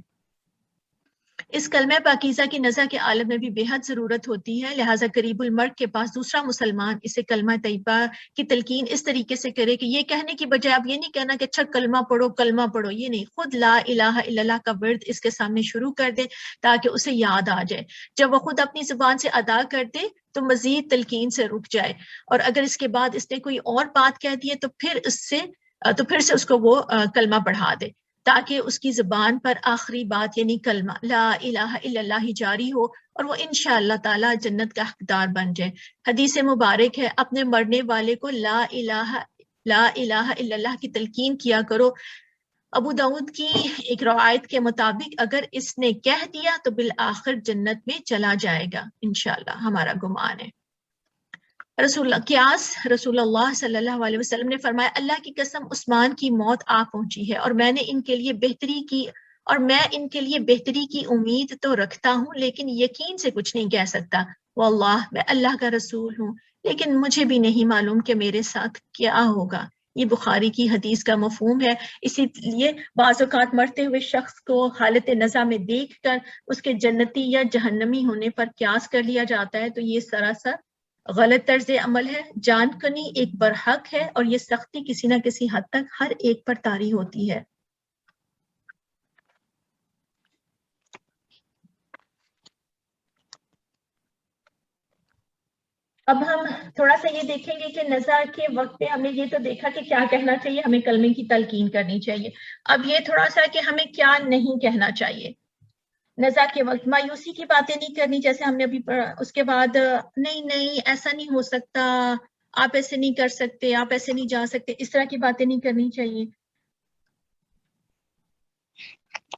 اس کلمہ پاکیزہ کی نزع کے عالم میں بھی بے حد ضرورت ہوتی ہے، لہٰذا قریب المرگ کے پاس دوسرا مسلمان اسے کلمہ طیبہ کی تلقین اس طریقے سے کرے کہ یہ کہنے کی بجائے آپ یہ نہیں کہنا کہ اچھا کلمہ پڑھو، یہ نہیں، خود لا الہ الا اللہ کا ورد اس کے سامنے شروع کر دے تاکہ اسے یاد آ جائے. جب وہ خود اپنی زبان سے ادا کر دے تو مزید تلقین سے رک جائے، اور اگر اس کے بعد اس نے کوئی اور بات کہہ دی ہے تو پھر سے اس کو وہ کلمہ پڑھا دے، تاکہ اس کی زبان پر آخری بات یعنی کلمہ لا الہ الا اللہ ہی جاری ہو اور وہ انشاءاللہ تعالی جنت کا حقدار بن جائے. حدیث مبارک ہے اپنے مرنے والے کو لا الہ الا اللہ کی تلقین کیا کرو. ابو داؤد کی ایک روایت کے مطابق اگر اس نے کہہ دیا تو بالآخر جنت میں چلا جائے گا انشاءاللہ، ہمارا گمان ہے. رسول اللہ صلی اللہ علیہ وسلم نے فرمایا اللہ کی قسم عثمان کی موت آ پہنچی ہے اور میں ان کے لیے بہتری کی امید تو رکھتا ہوں لیکن یقین سے کچھ نہیں کہہ سکتا. واللہ میں اللہ کا رسول ہوں لیکن مجھے بھی نہیں معلوم کہ میرے ساتھ کیا ہوگا. یہ بخاری کی حدیث کا مفہوم ہے. اسی لیے بعض اوقات مرتے ہوئے شخص کو حالت نزع میں دیکھ کر اس کے جنتی یا جہنمی ہونے پر قیاس کر لیا جاتا ہے، تو یہ سراسر غلط طرز عمل ہے. جان کنی ایک برحق ہے اور یہ سختی کسی نہ کسی حد تک ہر ایک پر طاری ہوتی ہے. اب ہم تھوڑا سا یہ دیکھیں گے کہ نزع کے وقت پہ ہم نے یہ تو دیکھا کہ کیا کہنا چاہیے، ہمیں کلمے کی تلقین کرنی چاہیے. اب یہ تھوڑا سا کہ ہمیں کیا نہیں کہنا چاہیے. نزع کے وقت مایوسی کی باتیں نہیں کرنی، جیسے ہم نے ابھی پڑھا. اس کے بعد نہیں ایسا نہیں ہو سکتا، آپ ایسے نہیں کر سکتے، آپ ایسے نہیں جا سکتے، اس طرح کی باتیں نہیں کرنی چاہیے.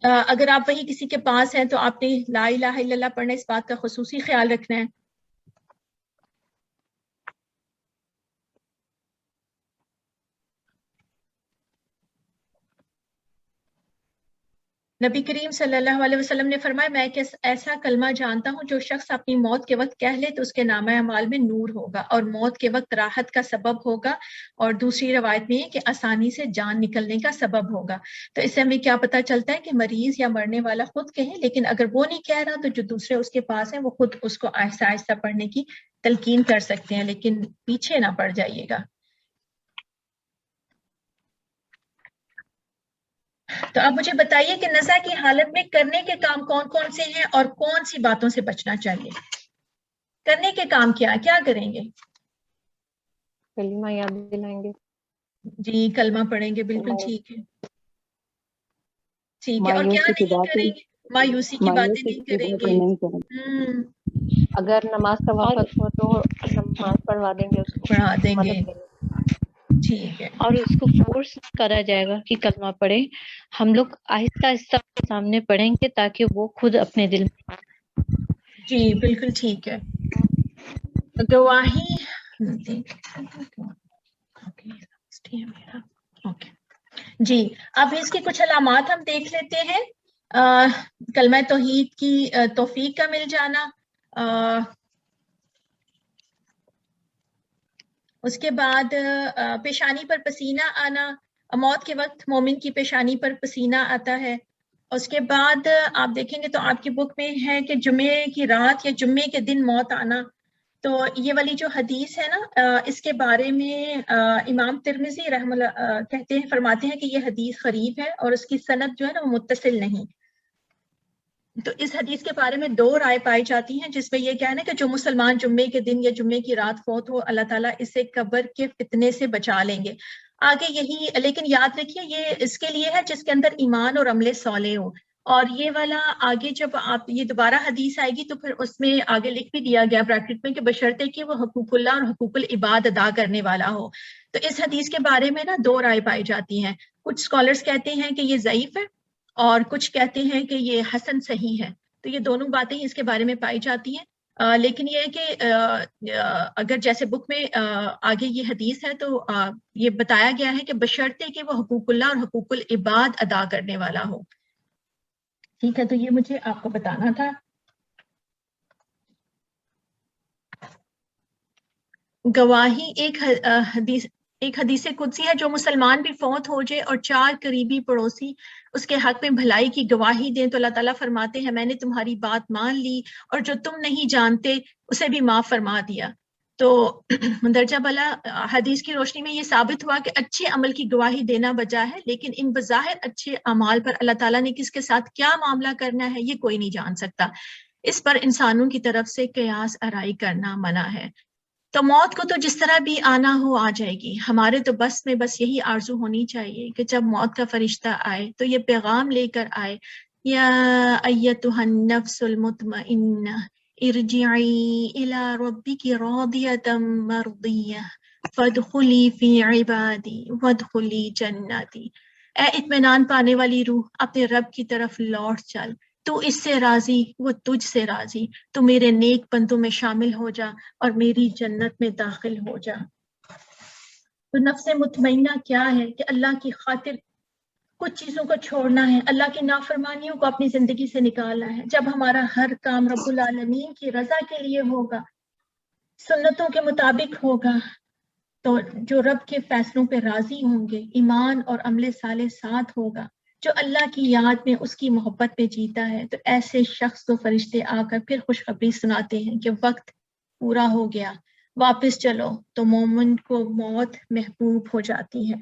اگر آپ وہی کسی کے پاس ہیں تو آپ نے لا الہ الا اللہ پڑھنا، اس بات کا خصوصی خیال رکھنا ہے. نبی کریم صلی اللہ علیہ وسلم نے فرمایا میں ایک ایسا کلمہ جانتا ہوں جو شخص اپنی موت کے وقت کہہ لے تو اس کے نامہ اعمال میں نور ہوگا اور موت کے وقت راحت کا سبب ہوگا، اور دوسری روایت میں ہے کہ آسانی سے جان نکلنے کا سبب ہوگا. تو اس سے ہمیں کیا پتہ چلتا ہے کہ مریض یا مرنے والا خود کہے، لیکن اگر وہ نہیں کہہ رہا تو جو دوسرے اس کے پاس ہیں وہ خود اس کو آہستہ آہستہ پڑھنے کی تلقین کر سکتے ہیں، لیکن پیچھے نہ پڑ جائیے گا. تو اب مجھے بتائیے کہ نزع کی حالت میں کرنے کے کام کون کون سے ہیں اور کون سی باتوں سے بچنا چاہیے. کرنے کے کام کیا کریں گے؟ کلمہ یاد دلائیں گے. جی کلمہ پڑھیں گے، بالکل ٹھیک ہے. اور کیا نہیں کریں گے؟ مایوسی کی باتیں نہیں کریں گے. اگر نماز کا وقت ہو تو نماز پڑھوا دیں گے، اس کو پڑھا دیں گے. ٹھیک ہے. اور اس کو فورس کرا جائے گا کہ کلمہ پڑھے. ہم لوگ آہستہ آہستہ سامنے پڑھیں گے تاکہ وہ خود اپنے دل میں. جی بالکل ٹھیک ہے. گواہی جی. اب اس کی کچھ علامات ہم دیکھ لیتے ہیں. کلمہ توحید کی توفیق کا مل جانا، اس کے بعد پیشانی پر پسینہ آنا. موت کے وقت مومن کی پیشانی پر پسینہ آتا ہے. اس کے بعد آپ دیکھیں گے تو آپ کی بک میں ہے کہ جمعے کی رات یا جمعے کے دن موت آنا. تو یہ والی جو حدیث ہے نا، اس کے بارے میں امام ترمذی رحمہ اللہ فرماتے ہیں کہ یہ حدیث غریب ہے اور اس کی سند جو ہے نا وہ متصل نہیں. تو اس حدیث کے بارے میں دو رائے پائی جاتی ہیں، جس میں یہ کہنا ہے کہ جو مسلمان جمعے کے دن یا جمعے کی رات فوت ہو اللہ تعالیٰ اسے قبر کے فتنے سے بچا لیں گے. آگے یہی، لیکن یاد رکھیے یہ اس کے لیے ہے جس کے اندر ایمان اور عمل صالح ہو. اور یہ والا آگے جب آپ یہ دوبارہ حدیث آئے گی تو پھر اس میں آگے لکھ بھی دیا گیا بریکٹ میں کہ بشرطے کہ وہ حقوق اللہ اور حقوق العباد ادا کرنے والا ہو. تو اس حدیث کے بارے میں نا دو رائے پائی جاتی ہیں. کچھ اسکالرس کہتے ہیں کہ یہ ضعیف ہے اور کچھ کہتے ہیں کہ یہ حسن صحیح ہے. تو یہ دونوں باتیں اس کے بارے میں پائی جاتی ہیں. لیکن یہ ہے کہ اگر جیسے بک میں آگے یہ حدیث ہے تو یہ بتایا گیا ہے کہ بشرطے کہ وہ حقوق اللہ اور حقوق العباد ادا کرنے والا ہو. ٹھیک ہے، تو یہ مجھے آپ کو بتانا تھا. گواہی ایک حدیث ایک حدیث قدسی ہے، جو مسلمان بھی فوت ہو جائے اور 4 قریبی پڑوسی اس کے حق میں بھلائی کی گواہی دیں تو اللہ تعالیٰ فرماتے ہیں میں نے تمہاری بات مان لی اور جو تم نہیں جانتے اسے بھی معاف فرما دیا. تو درجہ بالا حدیث کی روشنی میں یہ ثابت ہوا کہ اچھے عمل کی گواہی دینا بجا ہے، لیکن ان بظاہر اچھے اعمال پر اللہ تعالیٰ نے کس کے ساتھ کیا معاملہ کرنا ہے یہ کوئی نہیں جان سکتا. اس پر انسانوں کی طرف سے قیاس آرائی کرنا منع ہے. تو موت کو تو جس طرح بھی آنا ہو آ جائے گی. ہمارے تو بس میں بس یہی آرزو ہونی چاہیے کہ جب موت کا فرشتہ آئے تو یہ پیغام لے کر آئے، یا ایتھا النفس المطمئنہ ارجعی الی ربک راضیۃ مرضیہ فادخلی فی عبادی وادخلی جنتی. اے اطمینان پانے والی روح، اپنے رب کی طرف لوٹ چل، تو اس سے راضی وہ تجھ سے راضی، تو میرے نیک بندوں میں شامل ہو جا اور میری جنت میں داخل ہو جا. تو نفس مطمئنہ کیا ہے کہ اللہ کی خاطر کچھ چیزوں کو چھوڑنا ہے، اللہ کی نافرمانیوں کو اپنی زندگی سے نکالنا ہے. جب ہمارا ہر کام رب العالمین کی رضا کے لیے ہوگا، سنتوں کے مطابق ہوگا، تو جو رب کے فیصلوں پہ راضی ہوں گے، ایمان اور عمل صالح ساتھ ہوگا، جو اللہ کی یاد میں اس کی محبت میں جیتا ہے، تو ایسے شخص کو فرشتے آ کر پھر خوشخبری سناتے ہیں کہ وقت پورا ہو گیا، واپس چلو. تو مومن کو موت محبوب ہو جاتی ہے.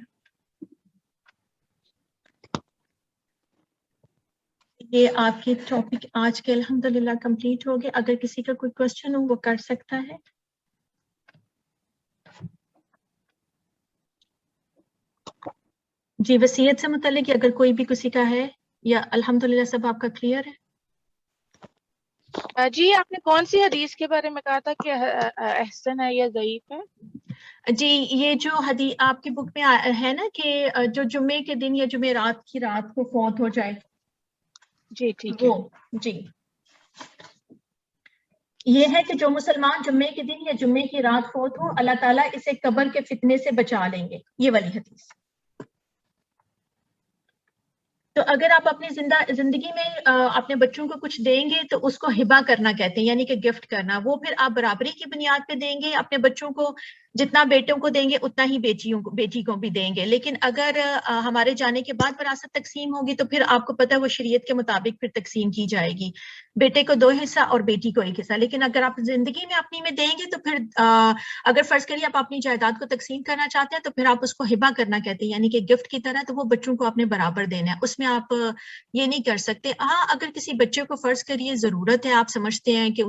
یہ آپ کے ٹاپک آج کے الحمدللہ کمپلیٹ ہو گئے. اگر کسی کا کوئی کوشچن ہو وہ کر سکتا ہے. جی وصیت سے متعلق اگر کوئی بھی کسی کا ہے، یا الحمدللہ سب آپ کا کلیئر ہے؟ جی آپ نے کون سی حدیث کے بارے میں کہا تھا کہ احسن ہے یا ضعیف ہے؟ جی یہ جو حدیث آپ کی بک میں ہے نا کہ جو جمعے کے دن یا جمعرات کی رات کو فوت ہو جائے، جی ٹھیک ہے. وہ جی یہ ہے کہ جو مسلمان جمعے کے دن یا جمعے کی رات فوت ہو، اللہ تعالیٰ اسے قبر کے فتنے سے بچا لیں گے. یہ والی حدیث. تو اگر آپ اپنی زندگی میں اپنے بچوں کو کچھ دیں گے تو اس کو ہبہ کرنا کہتے ہیں، یعنی کہ گفٹ کرنا. وہ پھر آپ برابری کی بنیاد پہ دیں گے. اپنے بچوں کو جتنا بیٹوں کو دیں گے اتنا ہی بیٹی کو بھی دیں گے. لیکن اگر ہمارے جانے کے بعد وراثت تقسیم ہوگی تو پھر آپ کو پتہ ہے وہ شریعت کے مطابق پھر تقسیم کی جائے گی. بیٹے کو 2 حصہ اور بیٹی کو 1 حصہ. لیکن اگر آپ زندگی میں اپنی میں دیں گے تو پھر اگر فرض کریے آپ اپنی جائیداد کو تقسیم کرنا چاہتے ہیں تو پھر آپ اس کو ہبہ کرنا کہتے ہیں، یعنی کہ گفٹ کی طرح. تو وہ بچوں کو اپنے برابر دینا ہے. اس میں آپ یہ نہیں کر سکتے. ہاں اگر کسی بچے کو فرض کریے ضرورت ہے، آپ سمجھتے ہیں کہ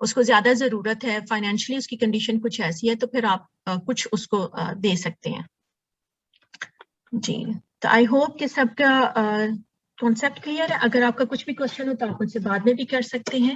اس کو زیادہ ضرورت ہے، فائنینشلی اس کی کنڈیشن کچھ ایسی ہے، تو پھر آپ کچھ اس کو دے سکتے ہیں. جی تو آئی ہوپ کہ سب کا کانسیپٹ کلیئر ہے. اگر آپ کا کچھ بھی کوشچن ہو تو آپ مجھ سے بعد میں بھی کر سکتے ہیں.